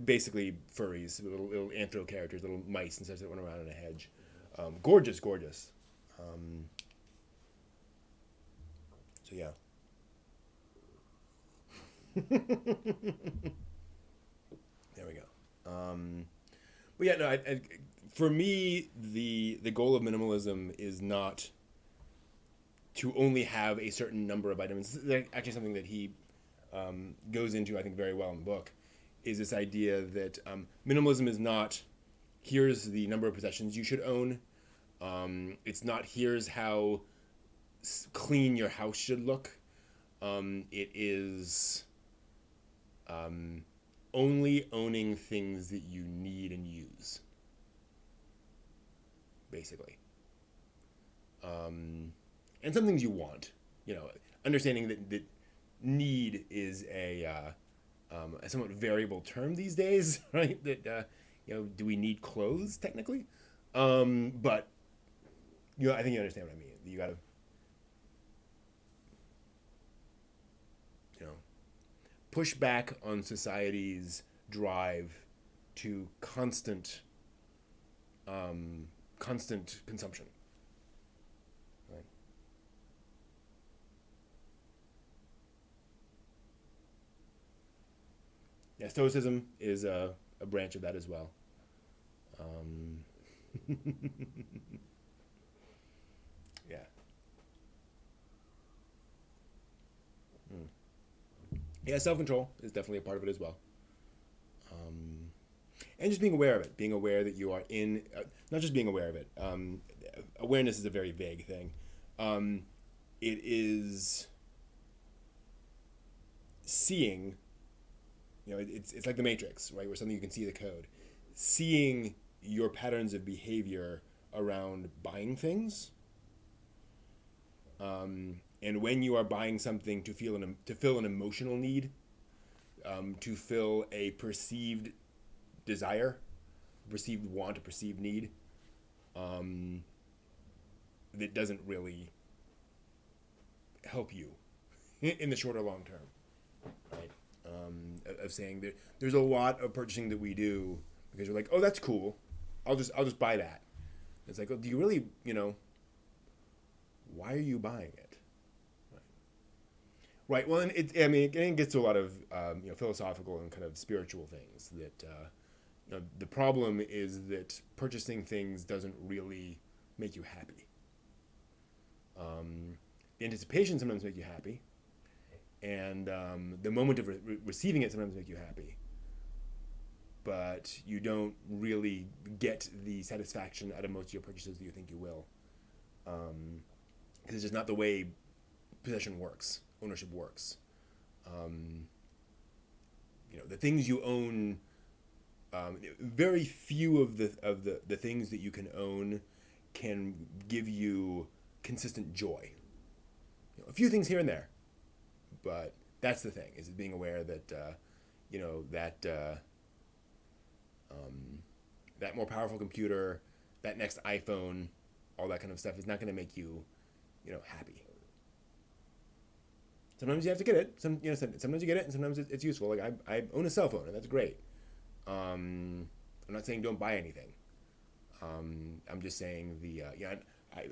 basically furries, little anthro characters, little mice and such that run around in a hedge. Gorgeous, gorgeous. Um, so yeah. There we go. But yeah, no. For me, the goal of minimalism is not to only have a certain number of items. This is actually something that he goes into, I think, very well in the book. Is this idea that minimalism is not here's the number of possessions you should own. It's not here's how clean your house should look. It is only owning things that you need and use, basically. And some things you want. Understanding that need is a somewhat variable term these days, right? That do we need clothes technically? But I think you understand what I mean. You got to you know push back on society's drive to constant consumption. Right? Yeah, Stoicism is a branch of that as well. Um, yeah. Mm. Yeah, self control is definitely a part of it as well. Um, and just being aware of it, being aware that you are in, not just being aware of it. Awareness is a very vague thing. Um, it is seeing, it's like the Matrix, right? Where something you can see the code. Seeing your patterns of behavior around buying things, and when you are buying something to fill an emotional need, to fill a perceived desire, perceived want, a perceived need, um, that doesn't really help you in the short or long term, right? Of saying that there's a lot of purchasing that we do because we're like, oh, that's cool, I'll just buy that. It's like, oh, do you really, why are you buying it? Right. Well, and it gets to a lot of philosophical and kind of spiritual things that the problem is that purchasing things doesn't really make you happy. The anticipation sometimes makes you happy, and the moment of receiving it sometimes make you happy. But you don't really get the satisfaction out of most of your purchases that you think you will, because it's just not the way possession works, ownership works. Um, the things you own, very few of the things that you can own can give you consistent joy. A few things here and there, but that's the thing, is being aware that that more powerful computer, that next iPhone, all that kind of stuff is not going to make you happy. Sometimes you have to get it. Sometimes you get it, and sometimes it's useful. Like I own a cell phone, and that's great. I'm not saying don't buy anything. I'm just saying I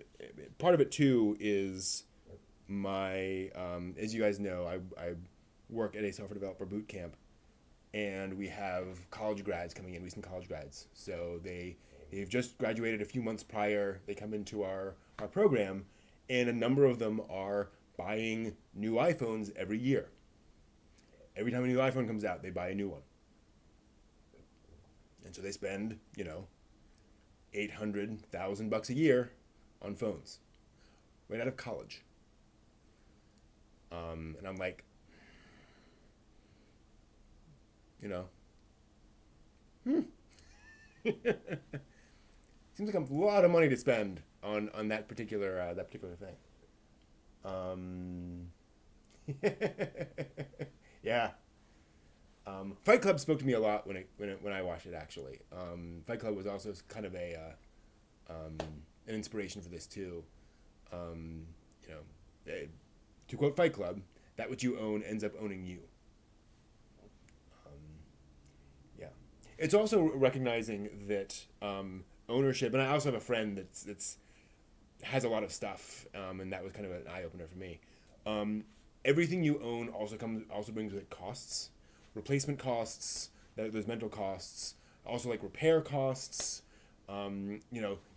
part of it too is my as you guys know, I work at a software developer boot camp, and we have college grads coming in, recent college grads. So they've just graduated a few months prior. They come into our program, and a number of them are buying new iPhones every year. Every time a new iPhone comes out, they buy a new one. And so they spend, $800,000 a year on phones right out of college. And I'm like, seems like a lot of money to spend on that particular thing. Um, yeah. Fight Club spoke to me a lot when I watched it. Actually, Fight Club was also kind of an inspiration for this too. Um, you know, to quote Fight Club, that which you own ends up owning you. Yeah, it's also recognizing that ownership, and I also have a friend that's has a lot of stuff, and that was kind of an eye opener for me. Um, Everything you own also brings with it costs, replacement costs, those mental costs, also like repair costs. You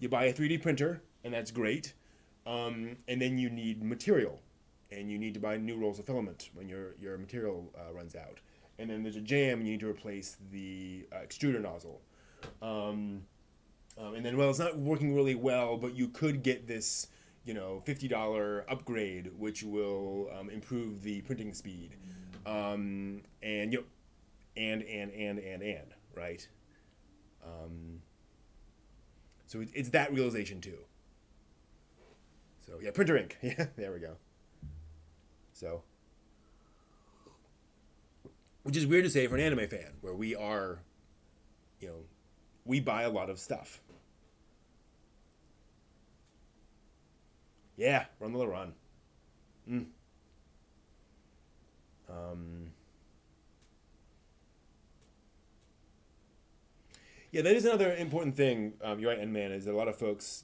buy a 3D printer, and that's great, and then you need material, and you need to buy new rolls of filament when your material runs out, and then there's a jam, and you need to replace the extruder nozzle. Um, and then, well, it's not working really well, but you could get this, $50 upgrade, which will improve the printing speed. And right? Um, so it's that realization too. So yeah, printer ink. Yeah, there we go. So, which is weird to say for an anime fan, where we are, you know, we buy a lot of stuff. Yeah, run the run. Mm. Um, Yeah, that is another important thing. You're right, and man, is that a lot of folks,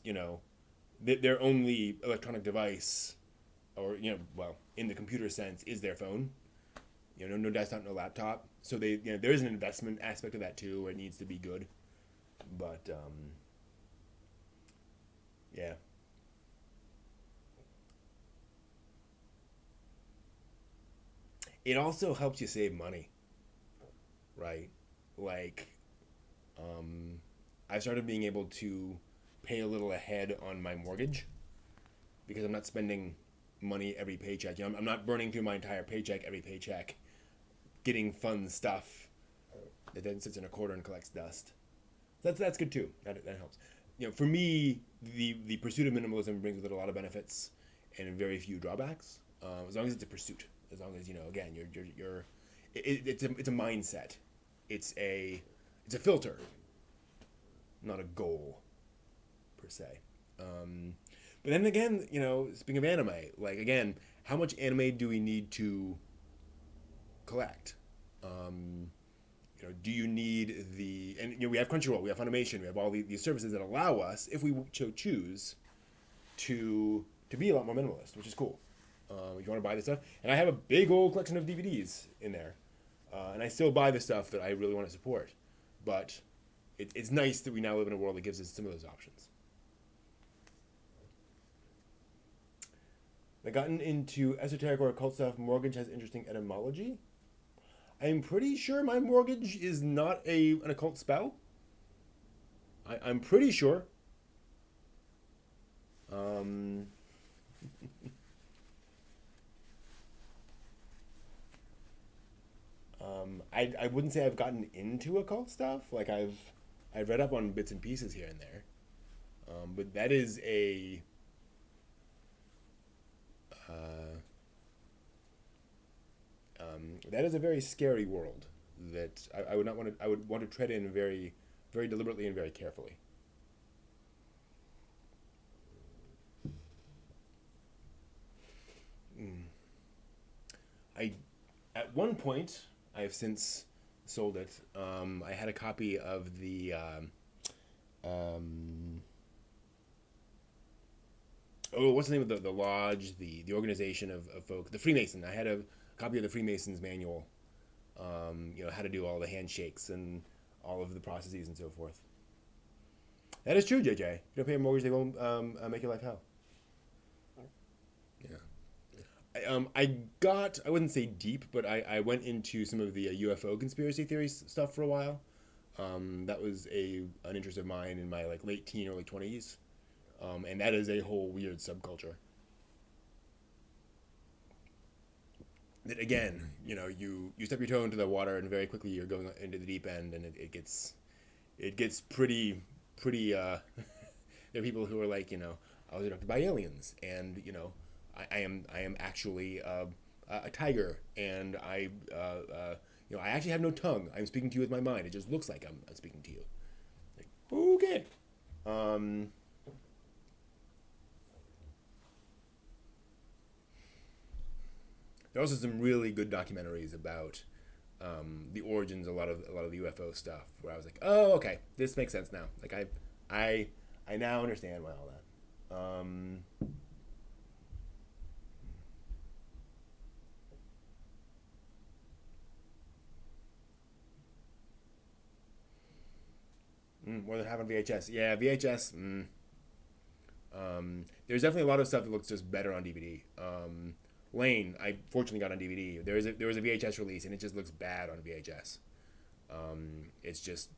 their only electronic device, or well, in the computer sense, is their phone. No desktop, no laptop. So there is an investment aspect of that too, where it needs to be good. But yeah, it also helps you save money, right? Like, um, I started being able to pay a little ahead on my mortgage because I'm not spending money every paycheck. I'm not burning through my entire paycheck every paycheck, getting fun stuff that then sits in a corner and collects dust. That's good too. That helps. For me, the pursuit of minimalism brings with it a lot of benefits and very few drawbacks. As long as it's a pursuit, as long as again, it's a mindset. It's a filter, not a goal per se. But then again, speaking of anime, like again, how much anime do we need to collect? Um, do you need and we have Crunchyroll, we have Funimation, we have all these services that allow us, if we choose, to be a lot more minimalist, which is cool. If you want to buy this stuff, and I have a big old collection of DVDs in there, and I still buy the stuff that I really want to support, but it's nice that we now live in a world that gives us some of those options. I've gotten into esoteric or occult stuff. Mortgage has interesting etymology. I'm pretty sure my mortgage is not an occult spell. I'm pretty sure. Um, I wouldn't say I've gotten into occult stuff. Like I've read up on bits and pieces here and there. But uh, that is a very scary world that I would not want to. I would want to tread in very, very deliberately and very carefully. Mm. I At one point I have since sold it. I had a copy of um, what's the name of the lodge, the organization of folk, the Freemason. I had a copy of the Freemasons manual. How to do all the handshakes and all of the processes and so forth. That is true, JJ. If you don't pay a mortgage, they won't make your life hell. Yeah. I wouldn't say deep, but I went into some of the UFO conspiracy theories stuff for a while. That was an interest of mine in my like late teen, early 20s. And that is a whole weird subculture. That again, you step your toe into the water and very quickly you're going into the deep end, and it gets pretty. There are people who are like, I was abducted by aliens, and I am actually a tiger, and I actually have no tongue. I'm speaking to you with my mind. It just looks like I'm speaking to you. Like, okay. Um, there are also some really good documentaries about the origins of a lot of the UFO stuff, where I was like, oh, okay, this makes sense now. Like I now understand why all that. More than half on VHS. Yeah, VHS. There's definitely a lot of stuff that looks just better on DVD. Lane, I fortunately got on DVD. There was a VHS release, and it just looks bad on VHS. It's just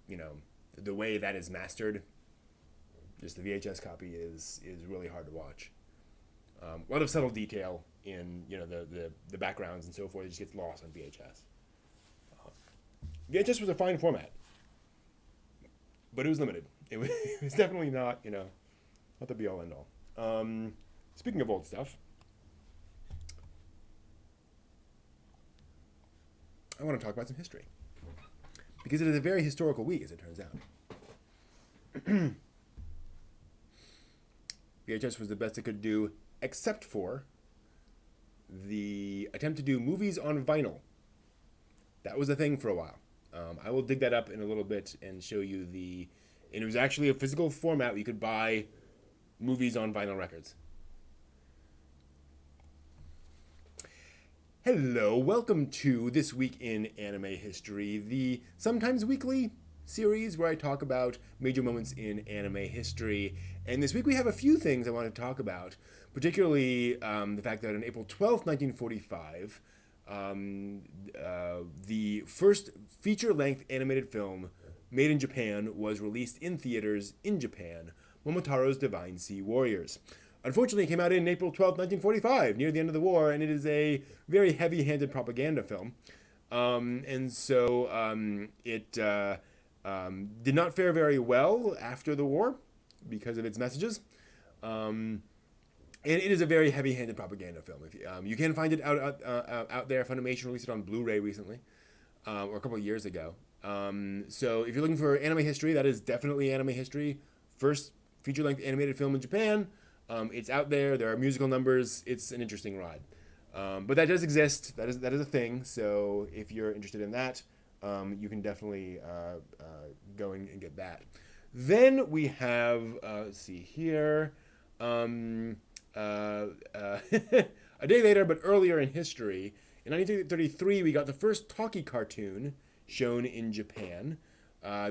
the way that is mastered. Just the VHS copy is really hard to watch. A lot of subtle detail in the backgrounds and so forth. It just gets lost on VHS. VHS was a fine format, but it was limited. It was definitely not the be all end all. Speaking of old stuff, I want to talk about some history because it is a very historical week, as it turns out. VHS was the best it could do, except for the attempt to do movies on vinyl. That was a thing for a while. I will dig that up in a little bit and show you the. And it was actually a physical format where you could buy movies on vinyl records. Hello, welcome to This Week in Anime History, the sometimes weekly series where I talk about major moments in anime history. And this week we have a few things I want to talk about, particularly the fact that on April 12th, 1945, the first feature-length animated film made in Japan was released in theaters in Japan, Momotaro's Divine Sea Warriors. Unfortunately, it came out in April 12th, 1945, near the end of the war, and it is a very heavy-handed propaganda film. It did not fare very well after the war because of its messages. And it is a very heavy-handed propaganda film. If you can find it out there. Funimation released it on Blu-ray recently, or a couple of years ago. So if you're looking for anime history, that is definitely anime history. First feature-length animated film in Japan. It's out there. There are musical numbers. It's an interesting ride. But that does exist. That is a thing. So if you're interested in that, you can definitely go and get that. Then we have, let's see here, a day later, but earlier in history, in 1933, we got the first talkie cartoon shown in Japan.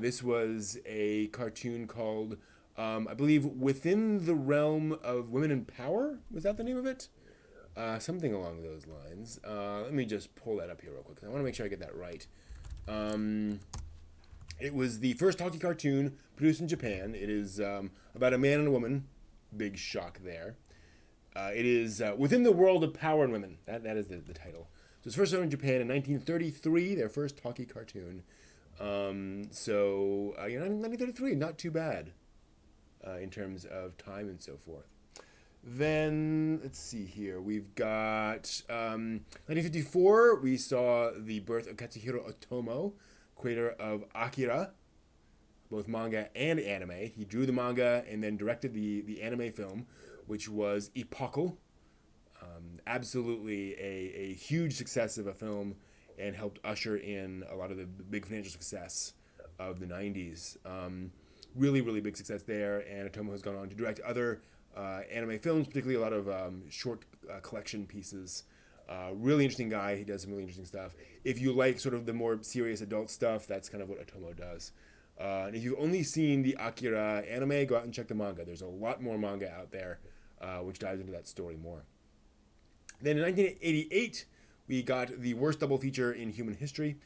This was a cartoon called, I believe, Within the Realm of Women in Power. Was that the name of it? Something along those lines. Let me just pull that up here real quick. I want to make sure I get that right. It was the first talkie cartoon produced in Japan. It is about a man and a woman. Big shock there. It is Within the World of Power and Women. That is the title. So it was first shown in Japan in 1933, their first talkie cartoon. 1933, not too bad in terms of time and so forth. Then, let's see here. We've got 1954, we saw the birth of Katsuhiro Otomo, creator of Akira, both manga and anime. He drew the manga and then directed the anime film, which was epochal. Absolutely a huge success of a film and helped usher in a lot of the big financial success of the 90s. Really, really big success there, and Otomo has gone on to direct other anime films, particularly a lot of short collection pieces. Really interesting guy. He does some really interesting stuff. If you like sort of the more serious adult stuff, that's kind of what Otomo does. And if you've only seen the Akira anime, go out and check the manga. There's a lot more manga out there, which dives into that story more. Then in 1988, we got the worst double feature in human history.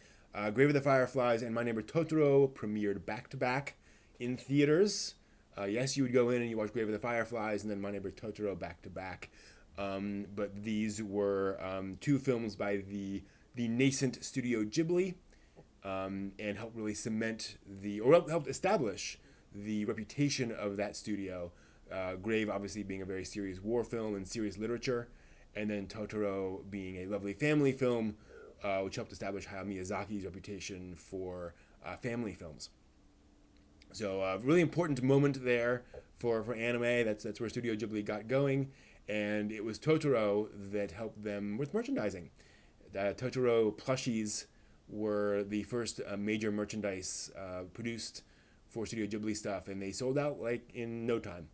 Grave of the Fireflies and My Neighbor Totoro premiered back-to-back in theaters. Yes, you would go in and you watch Grave of the Fireflies and then My Neighbor Totoro back-to-back. But these were two films by the nascent Studio Ghibli, and helped really helped establish the reputation of that studio. Grave obviously being a very serious war film and serious literature, and then Totoro being a lovely family film, which helped establish Hayao Miyazaki's reputation for family films. So a really important moment there for anime. That's where Studio Ghibli got going, and it was Totoro that helped them with merchandising. Totoro plushies were the first major merchandise produced for Studio Ghibli stuff, and they sold out like in no time.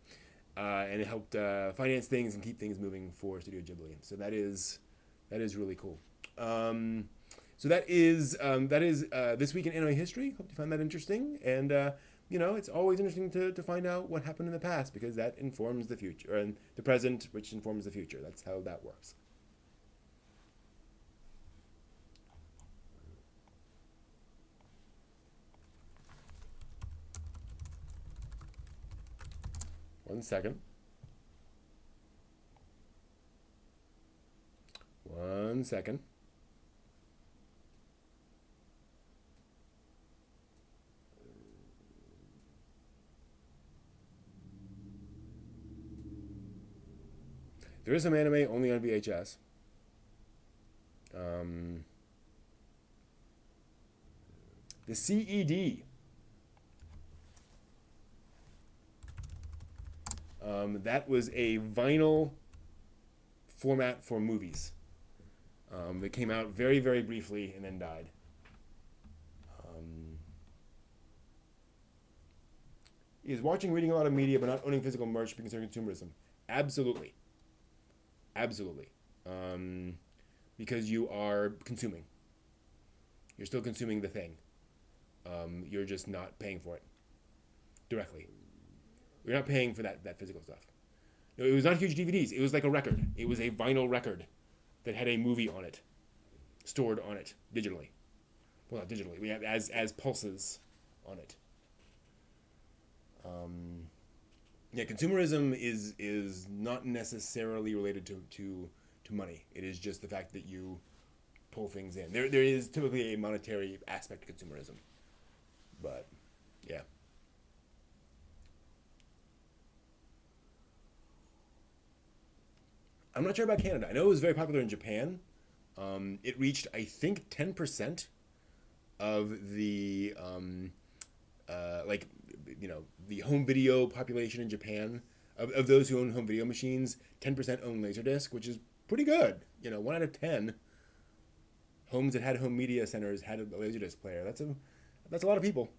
And it helped finance things and keep things moving for Studio Ghibli. So that is really cool. So that is This Week in Anime History. Hope you find that interesting. And it's always interesting to find out what happened in the past, because that informs the future, and the present, which informs the future. That's how that works. One second. There is some anime only on VHS. The CED. That was a vinyl format for movies. That came out very, very briefly and then died. Is watching, reading a lot of media, but not owning physical merch be considered consumerism? Absolutely. Absolutely. Because you are consuming. You're still consuming the thing. You're just not paying for it directly. You're not paying for that physical stuff. No, it was not huge DVDs. It was like a record. It was a vinyl record that had a movie on it, stored on it digitally. Well, not digitally. We have as pulses on it. Yeah, consumerism is not necessarily related to money. It is just the fact that you pull things in. There is typically a monetary aspect to consumerism, but yeah. I'm not sure about Canada. I know it was very popular in Japan. It reached, I think, 10% of the like the home video population in Japan. Of those who own home video machines, 10% own Laserdisc, which is pretty good. 1 out of 10 homes that had home media centers had a Laserdisc player. That's a lot of people.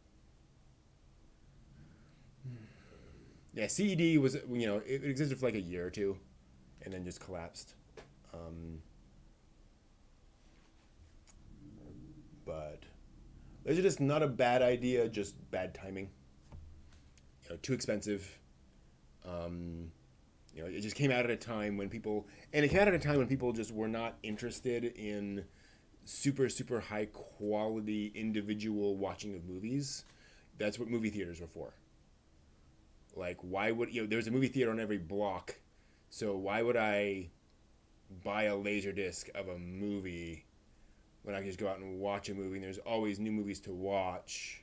Yeah, CED was it existed for like a year or two, and then just collapsed. Um, but Laserdisc not a bad idea, just bad timing. Too expensive. Um, it just came out at a time when people, and it came out at a time when people just were not interested in super high quality individual watching of movies. That's what movie theaters were for. Like, why would there's a movie theater on every block, so why would I buy a laser disc of a movie when I can just go out and watch a movie? And there's always new movies to watch.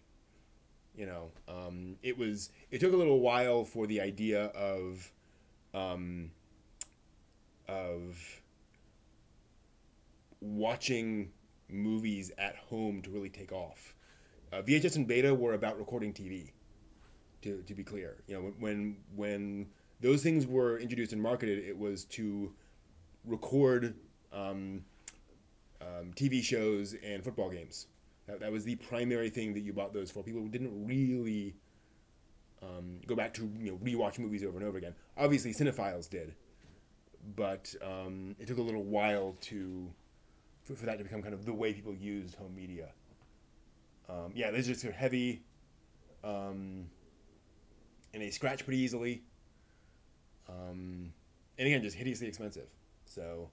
It took a little while for the idea um, of watching movies at home to really take off. VHS and Beta were about recording TV. To be clear, when those things were introduced and marketed, it was to record TV shows and football games. That was the primary thing that you bought those for. People didn't really go back to rewatch movies over and over again. Obviously, cinephiles did, but it took a little while for that to become kind of the way people used home media. Yeah, these just are heavy, and they scratch pretty easily, and again, just hideously expensive. So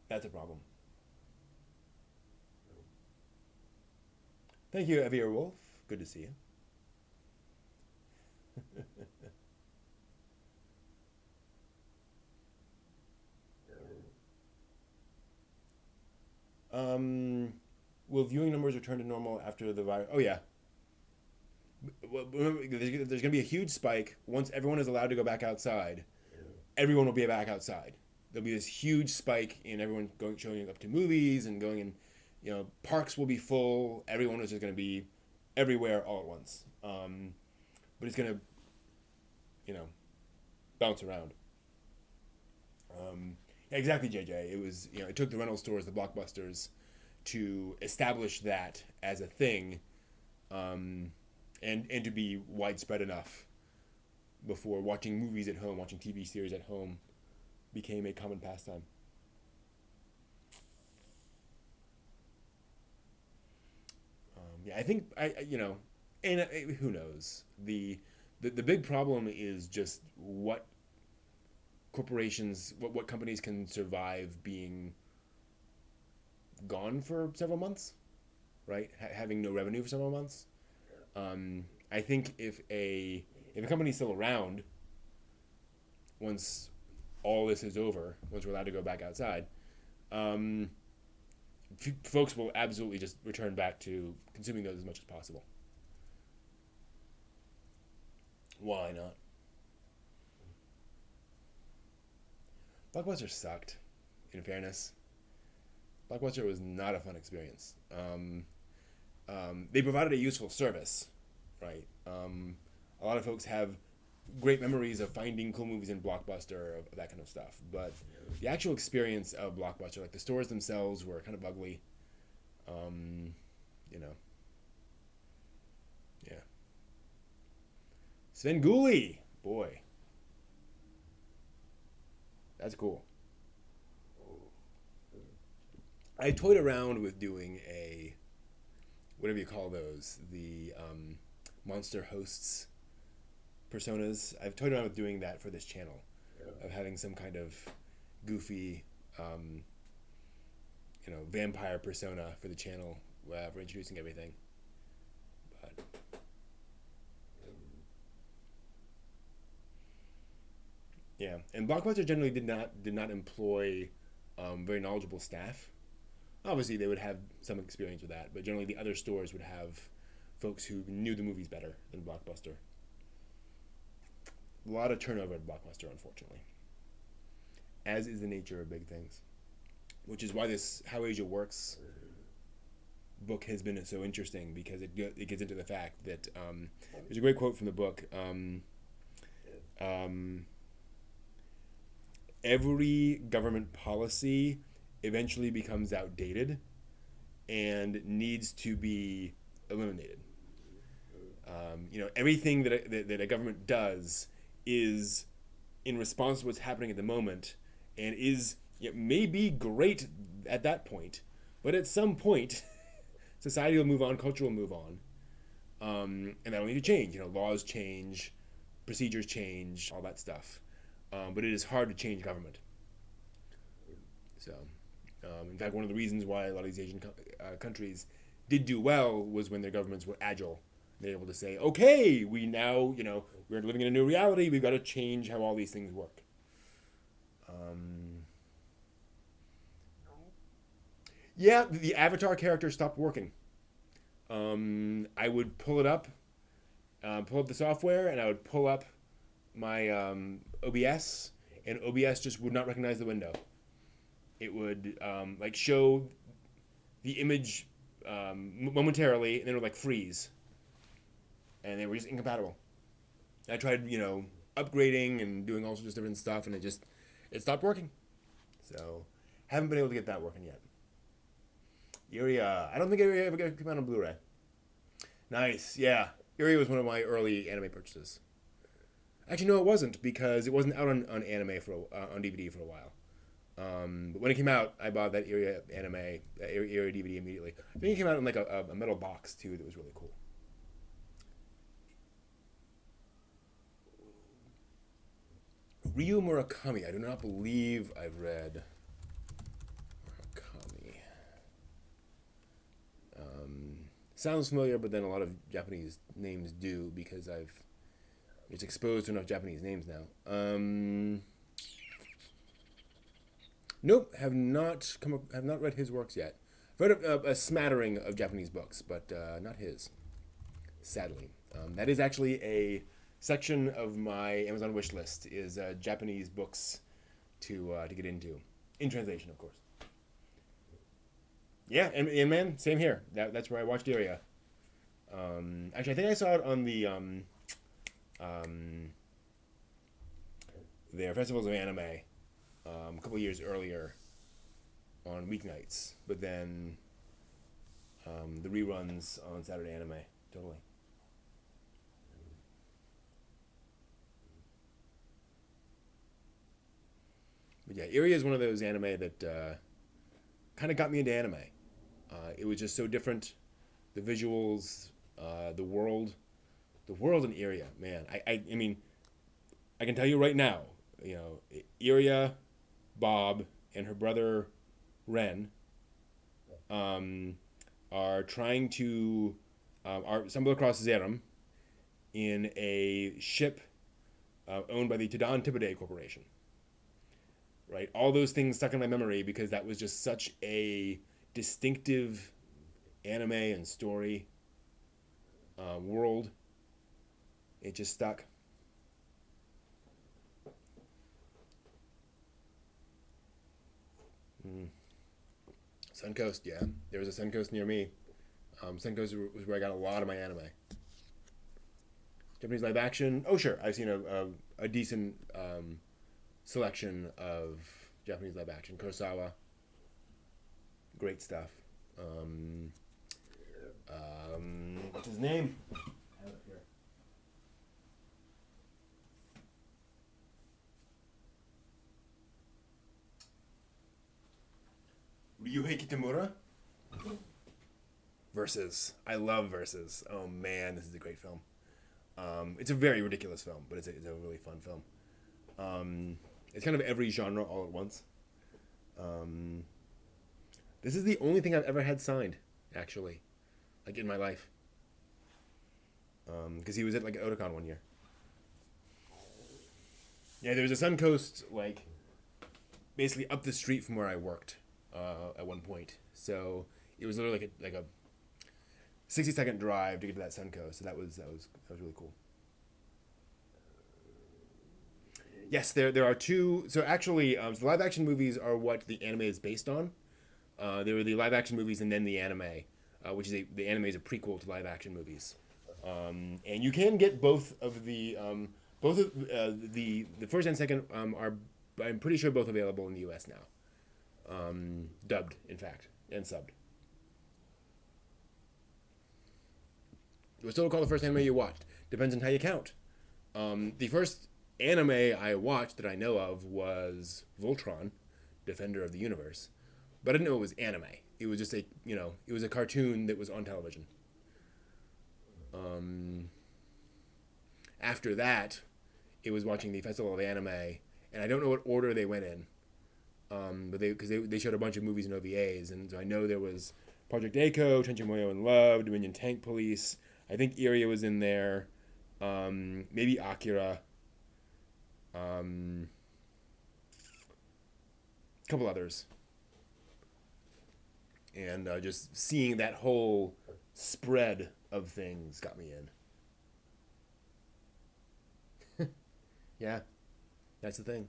that's a problem. Thank you, Evie Wolf. Good to see you. Um, will viewing numbers return to normal after the virus? Oh yeah. Well, remember, there's going to be a huge spike once everyone is allowed to go back outside. Everyone will be back outside. There'll be this huge spike in everyone showing up to movies and going in. Parks will be full. Everyone is just going to be everywhere all at once. But it's going to, you know, bounce around. Yeah, exactly, JJ. It was, it took the rental stores, the blockbusters, to establish that as a thing, and to be widespread enough before watching movies at home, watching TV series at home, became a common pastime. Yeah, I think and who knows the big problem is just what companies can survive being gone for several months, right? Having no revenue for several months. I think if a company's still around once all this is over, once we're allowed to go back outside, um, folks will absolutely just return back to consuming those as much as possible. Why not? Blockbuster sucked. In fairness, Blockbuster was not a fun experience. They provided a useful service, right? A lot of folks have great memories of finding cool movies in Blockbuster, of that kind of stuff. But the actual experience of Blockbuster, like the stores themselves, were kind of ugly. Um, you know, yeah. Svengoolie, boy, that's cool. I toyed around with doing a whatever you call those, the monster hosts personas. I've toyed around with doing that for this channel, of having some kind of goofy, vampire persona for the channel for introducing everything. But yeah, and Blockbuster generally did not employ very knowledgeable staff. Obviously, they would have some experience with that, but generally the other stores would have folks who knew the movies better than Blockbuster. A lot of turnover at Blockbuster, unfortunately, as is the nature of big things, which is why this How Asia Works book has been so interesting, because it gets into the fact that there's a great quote from the book. Every government policy eventually becomes outdated and needs to be eliminated. Everything that a government does is in response to what's happening at the moment, and is may be great at that point, but at some point, society will move on, culture will move on, and that'll need to change. Laws change, procedures change, all that stuff. But it is hard to change government. So, in fact, one of the reasons why a lot of these Asian countries did do well was when their governments were agile. They're able to say, okay, we now, we're living in a new reality. We've got to change how all these things work. Yeah, the Avatar character stopped working. I would pull it up, pull up the software, and I would pull up my OBS, and OBS just would not recognize the window. It would show the image momentarily, and then it would freeze, and they were just incompatible. I tried, upgrading and doing all sorts of different stuff, and it stopped working. So, haven't been able to get that working yet. Iria, I don't think Iria ever came out on Blu-ray. Nice, yeah. Iria was one of my early anime purchases. Actually, no, it wasn't, because it wasn't out on anime on DVD for a while. But when it came out, I bought that Iria Iria DVD immediately. I think it came out in a metal box too that was really cool. Ryu Murakami. I do not believe I've read Murakami. Sounds familiar, but then a lot of Japanese names do, because I've just exposed to enough Japanese names now. Nope, have not read his works yet. I've read a smattering of Japanese books, but not his. Sadly, that is actually a section of my Amazon wish list, is Japanese books to get into, in translation, of course. Yeah, and man, same here. That's where I watched Iria. Actually, I think I saw it on the their festivals of anime a couple years earlier on weeknights, but then the reruns on Saturday Anime, totally. But yeah, Iria is one of those anime that kind of got me into anime. It was just so different. The visuals, the world in Iria, man. I mean, I can tell you right now, Iria, Bob, and her brother Ren are trying to stumble across Zerum in a ship owned by the Tadan Tibide Corporation. Right, all those things stuck in my memory because that was just such a distinctive anime and story world. It just stuck. Suncoast, yeah. There was a Suncoast near me. Suncoast was where I got a lot of my anime. Japanese live action. Oh, sure. I've seen a decent selection of Japanese live action. Kurosawa. Great stuff. What's his name? I have it here. Ryuhei Kitamura. Versus. I love Versus. Oh man, this is a great film. It's a very ridiculous film, but it's a really fun film. It's kind of every genre all at once. Um, this is the only thing I've ever had signed, actually, like in my life. Because he was at like Otakon one year. Yeah, there was a Suncoast like basically up the street from where I worked at one point. So it was literally like a 60-second drive to get to that Suncoast. So that was really cool. Yes, there are two. So actually, so the live action movies are what the anime is based on. There were the live action movies and then the anime, which is the anime is a prequel to live action movies. And you can get both of the first and second are, I'm pretty sure, both available in the U.S. now, dubbed in fact and subbed. What's still called the first anime you watched? Depends on how you count. The first anime I watched that I know of was Voltron, Defender of the Universe, but I didn't know it was anime. It was just it was a cartoon that was on television. After that, it was watching the Festival of Anime, and I don't know what order they went in, but they showed a bunch of movies and OVAs, and so I know there was Project Echo, Tenchi Muyo in Love, Dominion Tank Police. I think Iria was in there, maybe Akira, a couple others, and just seeing that whole spread of things got me in. Yeah, that's the thing.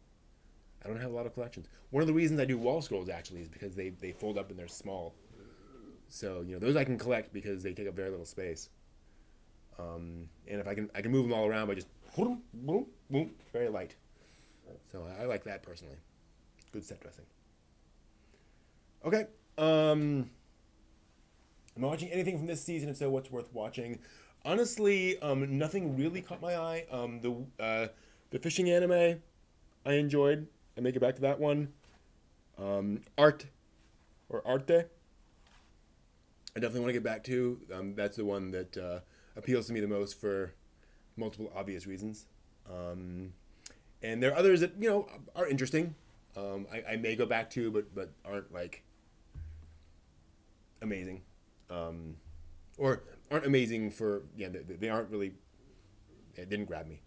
I don't have a lot of collections. One of the reasons I do wall scrolls actually is because they fold up and they're small. So those I can collect because they take up very little space. And if I can move them all around by just boom, boom, boom, very light. So I like that personally. Good set dressing. Okay. Am I watching anything from this season? If so, what's worth watching? Honestly, nothing really caught my eye. The fishing anime I enjoyed. I may get back to that one. Art or Arte. I definitely want to get back to. That's the one that appeals to me the most for multiple obvious reasons. And there are others that are interesting. I may go back to, but aren't like amazing, or aren't amazing for they aren't really. It didn't grab me.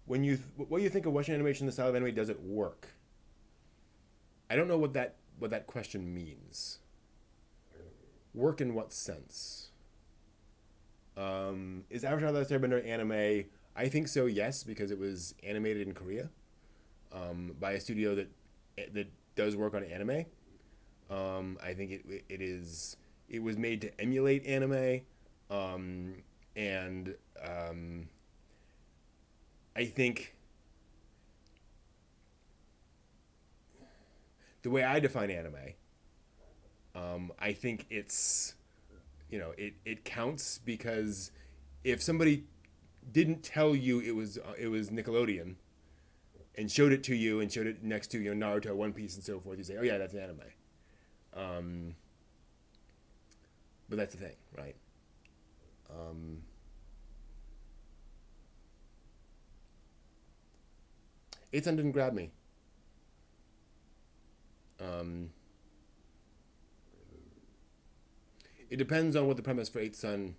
What do you think of Western animation? The style of anime, does it work? I don't know what that question means. Work in what sense? Is Avatar: The Last Airbender anime? I think so. Yes, because it was animated in Korea, by a studio that does work on anime. I think it was made to emulate anime, and I think the way I define anime, I think it's it counts because if somebody didn't tell you it was Nickelodeon and showed it to you and showed it next to Naruto, One Piece, and so forth, you say, oh yeah, that's an anime. But that's the thing, right? Eight Sun didn't grab me. Um, it depends on what the premise for Eight Sun.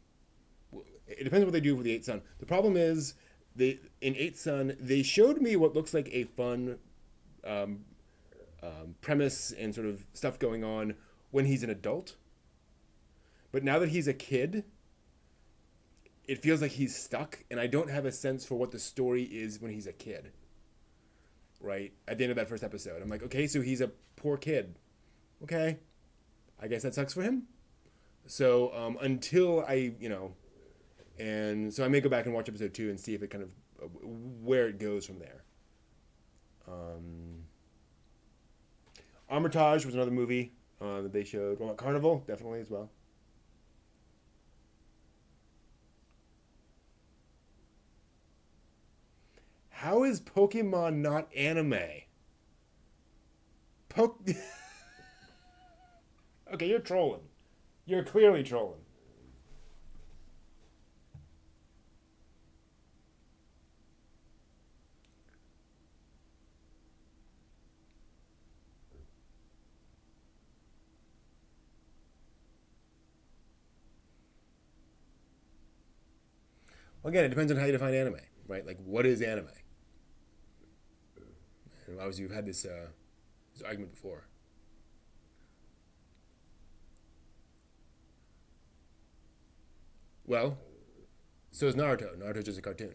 It depends on what they do with the Eight Sun. The problem is, in Eight Sun they showed me what looks like a fun um, premise and sort of stuff going on when he's an adult. But now that he's a kid, it feels like he's stuck, and I don't have a sense for what the story is when he's a kid. Right at the end of that first episode, I'm like, okay, so he's a poor kid. Okay, I guess that sucks for him. So until and so I may go back and watch episode 2 and see if it kind of where it goes from there. Armitage was another movie that they showed. Well, Carnival definitely as well. How is Pokemon not anime? Poke. Okay, you're trolling. You're clearly trolling. Well, again, it depends on how you define anime, right? Like, what is anime? And obviously, we've had this argument before. Well, so is Naruto. Naruto's just a cartoon,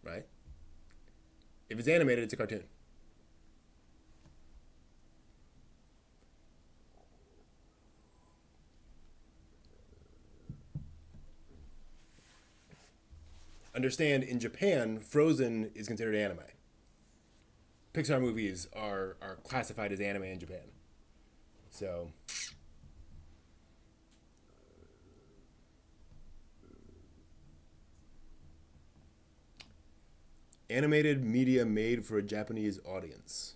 right? If it's animated, it's a cartoon. Understand, in Japan, Frozen is considered anime. Pixar movies are classified as anime in Japan. So, animated media made for a Japanese audience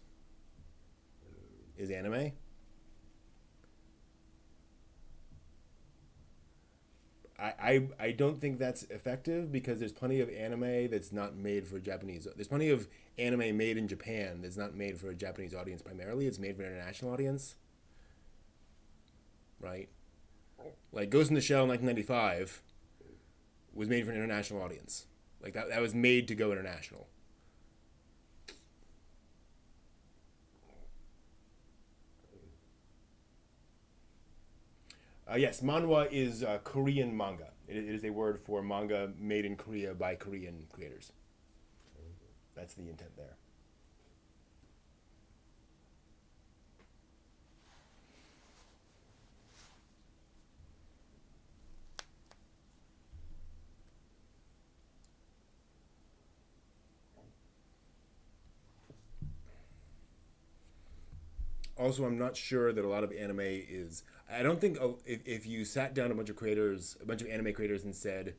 is anime. I don't think that's effective because there's plenty of anime that's not made for Japanese. There's plenty of anime made in Japan that's not made for a Japanese audience primarily. It's made for an international audience, right? Like Ghost in the Shell in 1995 was made for an international audience. Like that was made to go international. Yes, manhwa is Korean manga. It is a word for manga made in Korea by Korean creators. That's the intent there. Also, I'm not sure that a lot of anime is. I don't think if you sat down a bunch of creators, a bunch of anime creators, and said,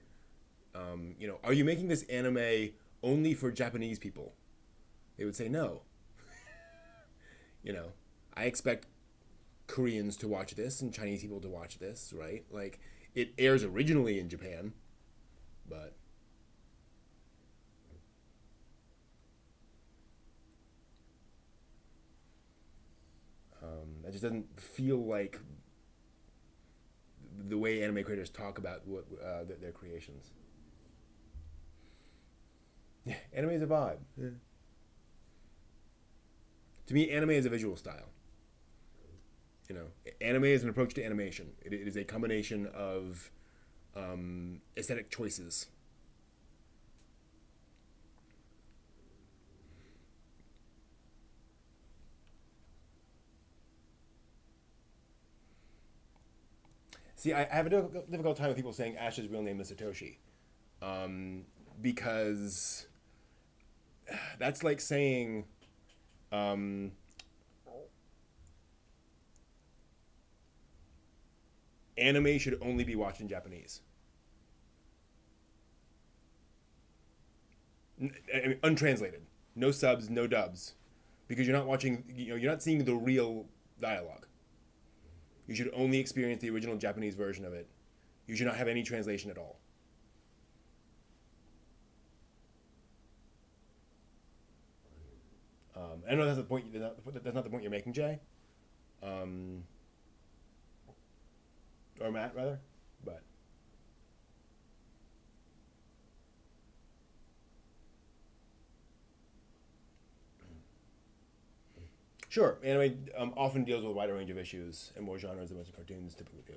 are you making this anime only for Japanese people? They would say no. You know, I expect Koreans to watch this and Chinese people to watch this, right? Like, it airs originally in Japan, but that just doesn't feel like the way anime creators talk about their creations. Yeah, anime is a vibe. Yeah. To me, anime is a visual style. You know, anime is an approach to animation. It is a combination of aesthetic choices. See, I have a difficult time with people saying Ash's real name is Satoshi, um, because that's like saying um, anime should only be watched in Japanese. I mean, untranslated, no subs, no dubs, because you're not watching. You're not seeing the real dialogue. You should only experience the original Japanese version of it. You should not have any translation at all. I know that's the point. That's not the point you're making, Jay, um, or Matt rather. But sure, anime often deals with a wider range of issues and more genres than most cartoons typically do.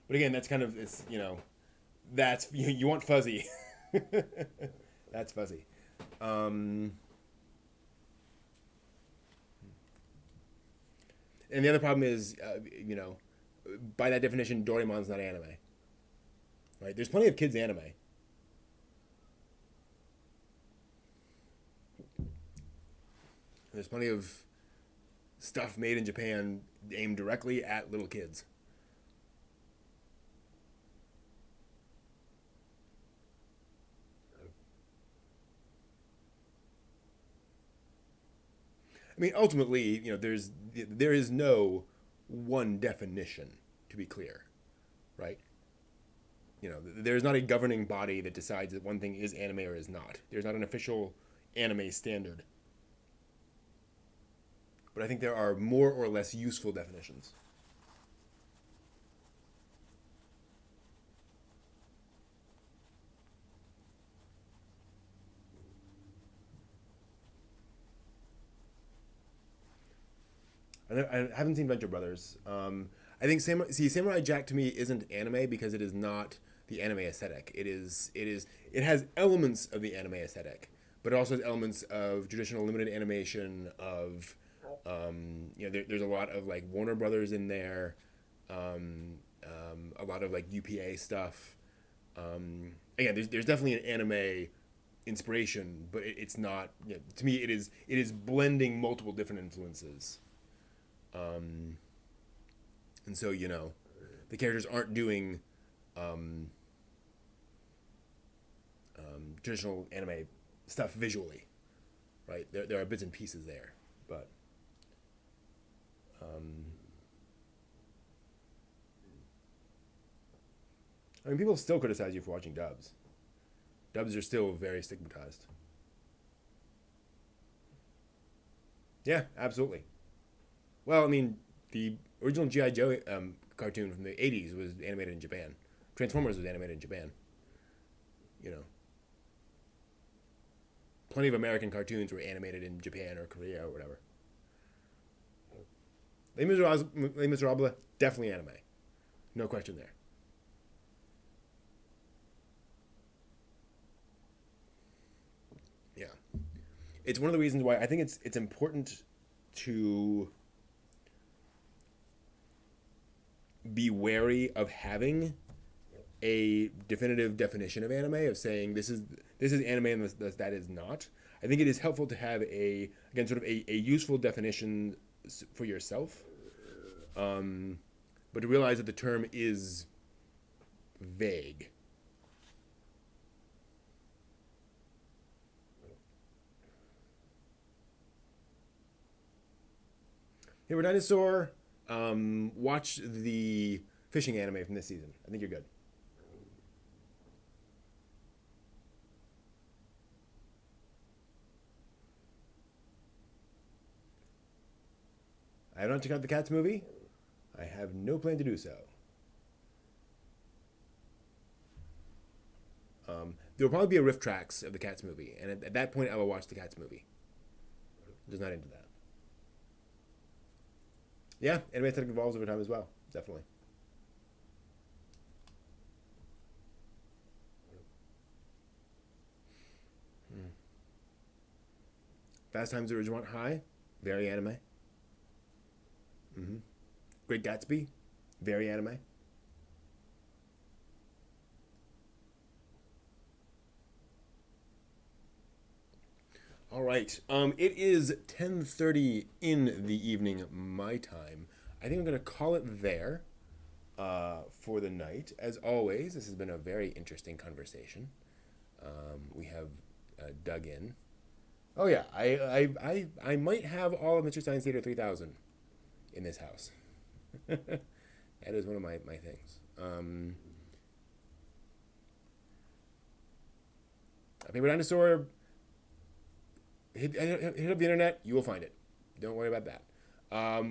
But again, that's kind of that's you want fuzzy. That's fuzzy. Um, and the other problem is, by that definition, Doraemon's not anime, right? There's plenty of kids anime. There's plenty of stuff made in Japan aimed directly at little kids. I mean, ultimately, there is no one definition, to be clear, right? There's not a governing body that decides that one thing is anime or is not. There's not an official anime standard. But I think there are more or less useful definitions. I haven't seen Venture Brothers. I think Samurai Jack to me isn't anime because it is not the anime aesthetic. It has elements of the anime aesthetic, but it also has elements of traditional limited animation. There's a lot of like Warner Brothers in there, a lot of like UPA stuff. Again, there's definitely an anime inspiration, but it's not. To me, it is blending multiple different influences. And so the characters aren't doing traditional anime stuff visually, right? There are bits and pieces there, but I mean, people still criticize you for watching dubs. Dubs are still very stigmatized. Yeah, absolutely. Well, I mean, the original GI Joe cartoon from the '80s was animated in Japan. Transformers was animated in Japan. You know, plenty of American cartoons were animated in Japan or Korea or whatever. Les Miserables, definitely anime, no question there. Yeah, it's one of the reasons why I think it's important to be wary of having a definitive definition of anime, of saying this is anime and that is not. I think it is helpful to have again sort of a useful definition for yourself, but to realize that the term is vague. Hey, we're Dinosaur. Watch the fishing anime from this season. I think you're good. I have not checked out the Cats movie. I have no plan to do so. There will probably be a riff tracks of the Cats movie, and at that point, I will watch the Cats movie. I'm just not into that. Yeah, anime aesthetic evolves over time as well. Definitely. Fast Times at Ridgemont High, very anime. Mm-hmm. Great Gatsby, very anime. All right. It is 10:30 in the evening, my time. I think I'm going to call it there for the night. As always, this has been a very interesting conversation. We have dug in. Oh yeah, I might have all of Mr. Science Theater 3000 in this house. That is one of my things. Paper Dinosaur, hit up the internet, you will find it. Don't worry about that.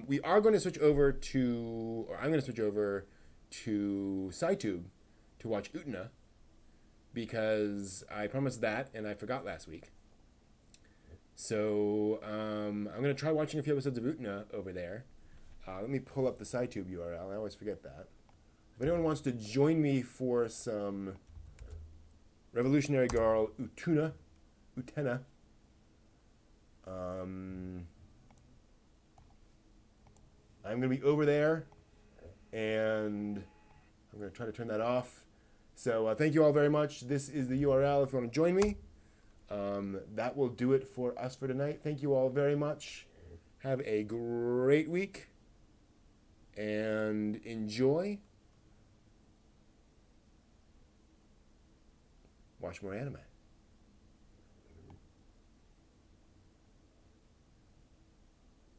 We are going to switch over to, or I'm going to switch over to SciTube to watch Utena because I promised that and I forgot last week. So I'm going to try watching a few episodes of Utena over there. Let me pull up the SciTube URL. I always forget that. If anyone wants to join me for some Revolutionary Girl Utena, I'm going to be over there, and I'm going to try to turn that off. So thank you all very much. This is the URL if you want to join me. That will do it for us for tonight. Thank you all very much. Have a great week, and enjoy. Watch more anime.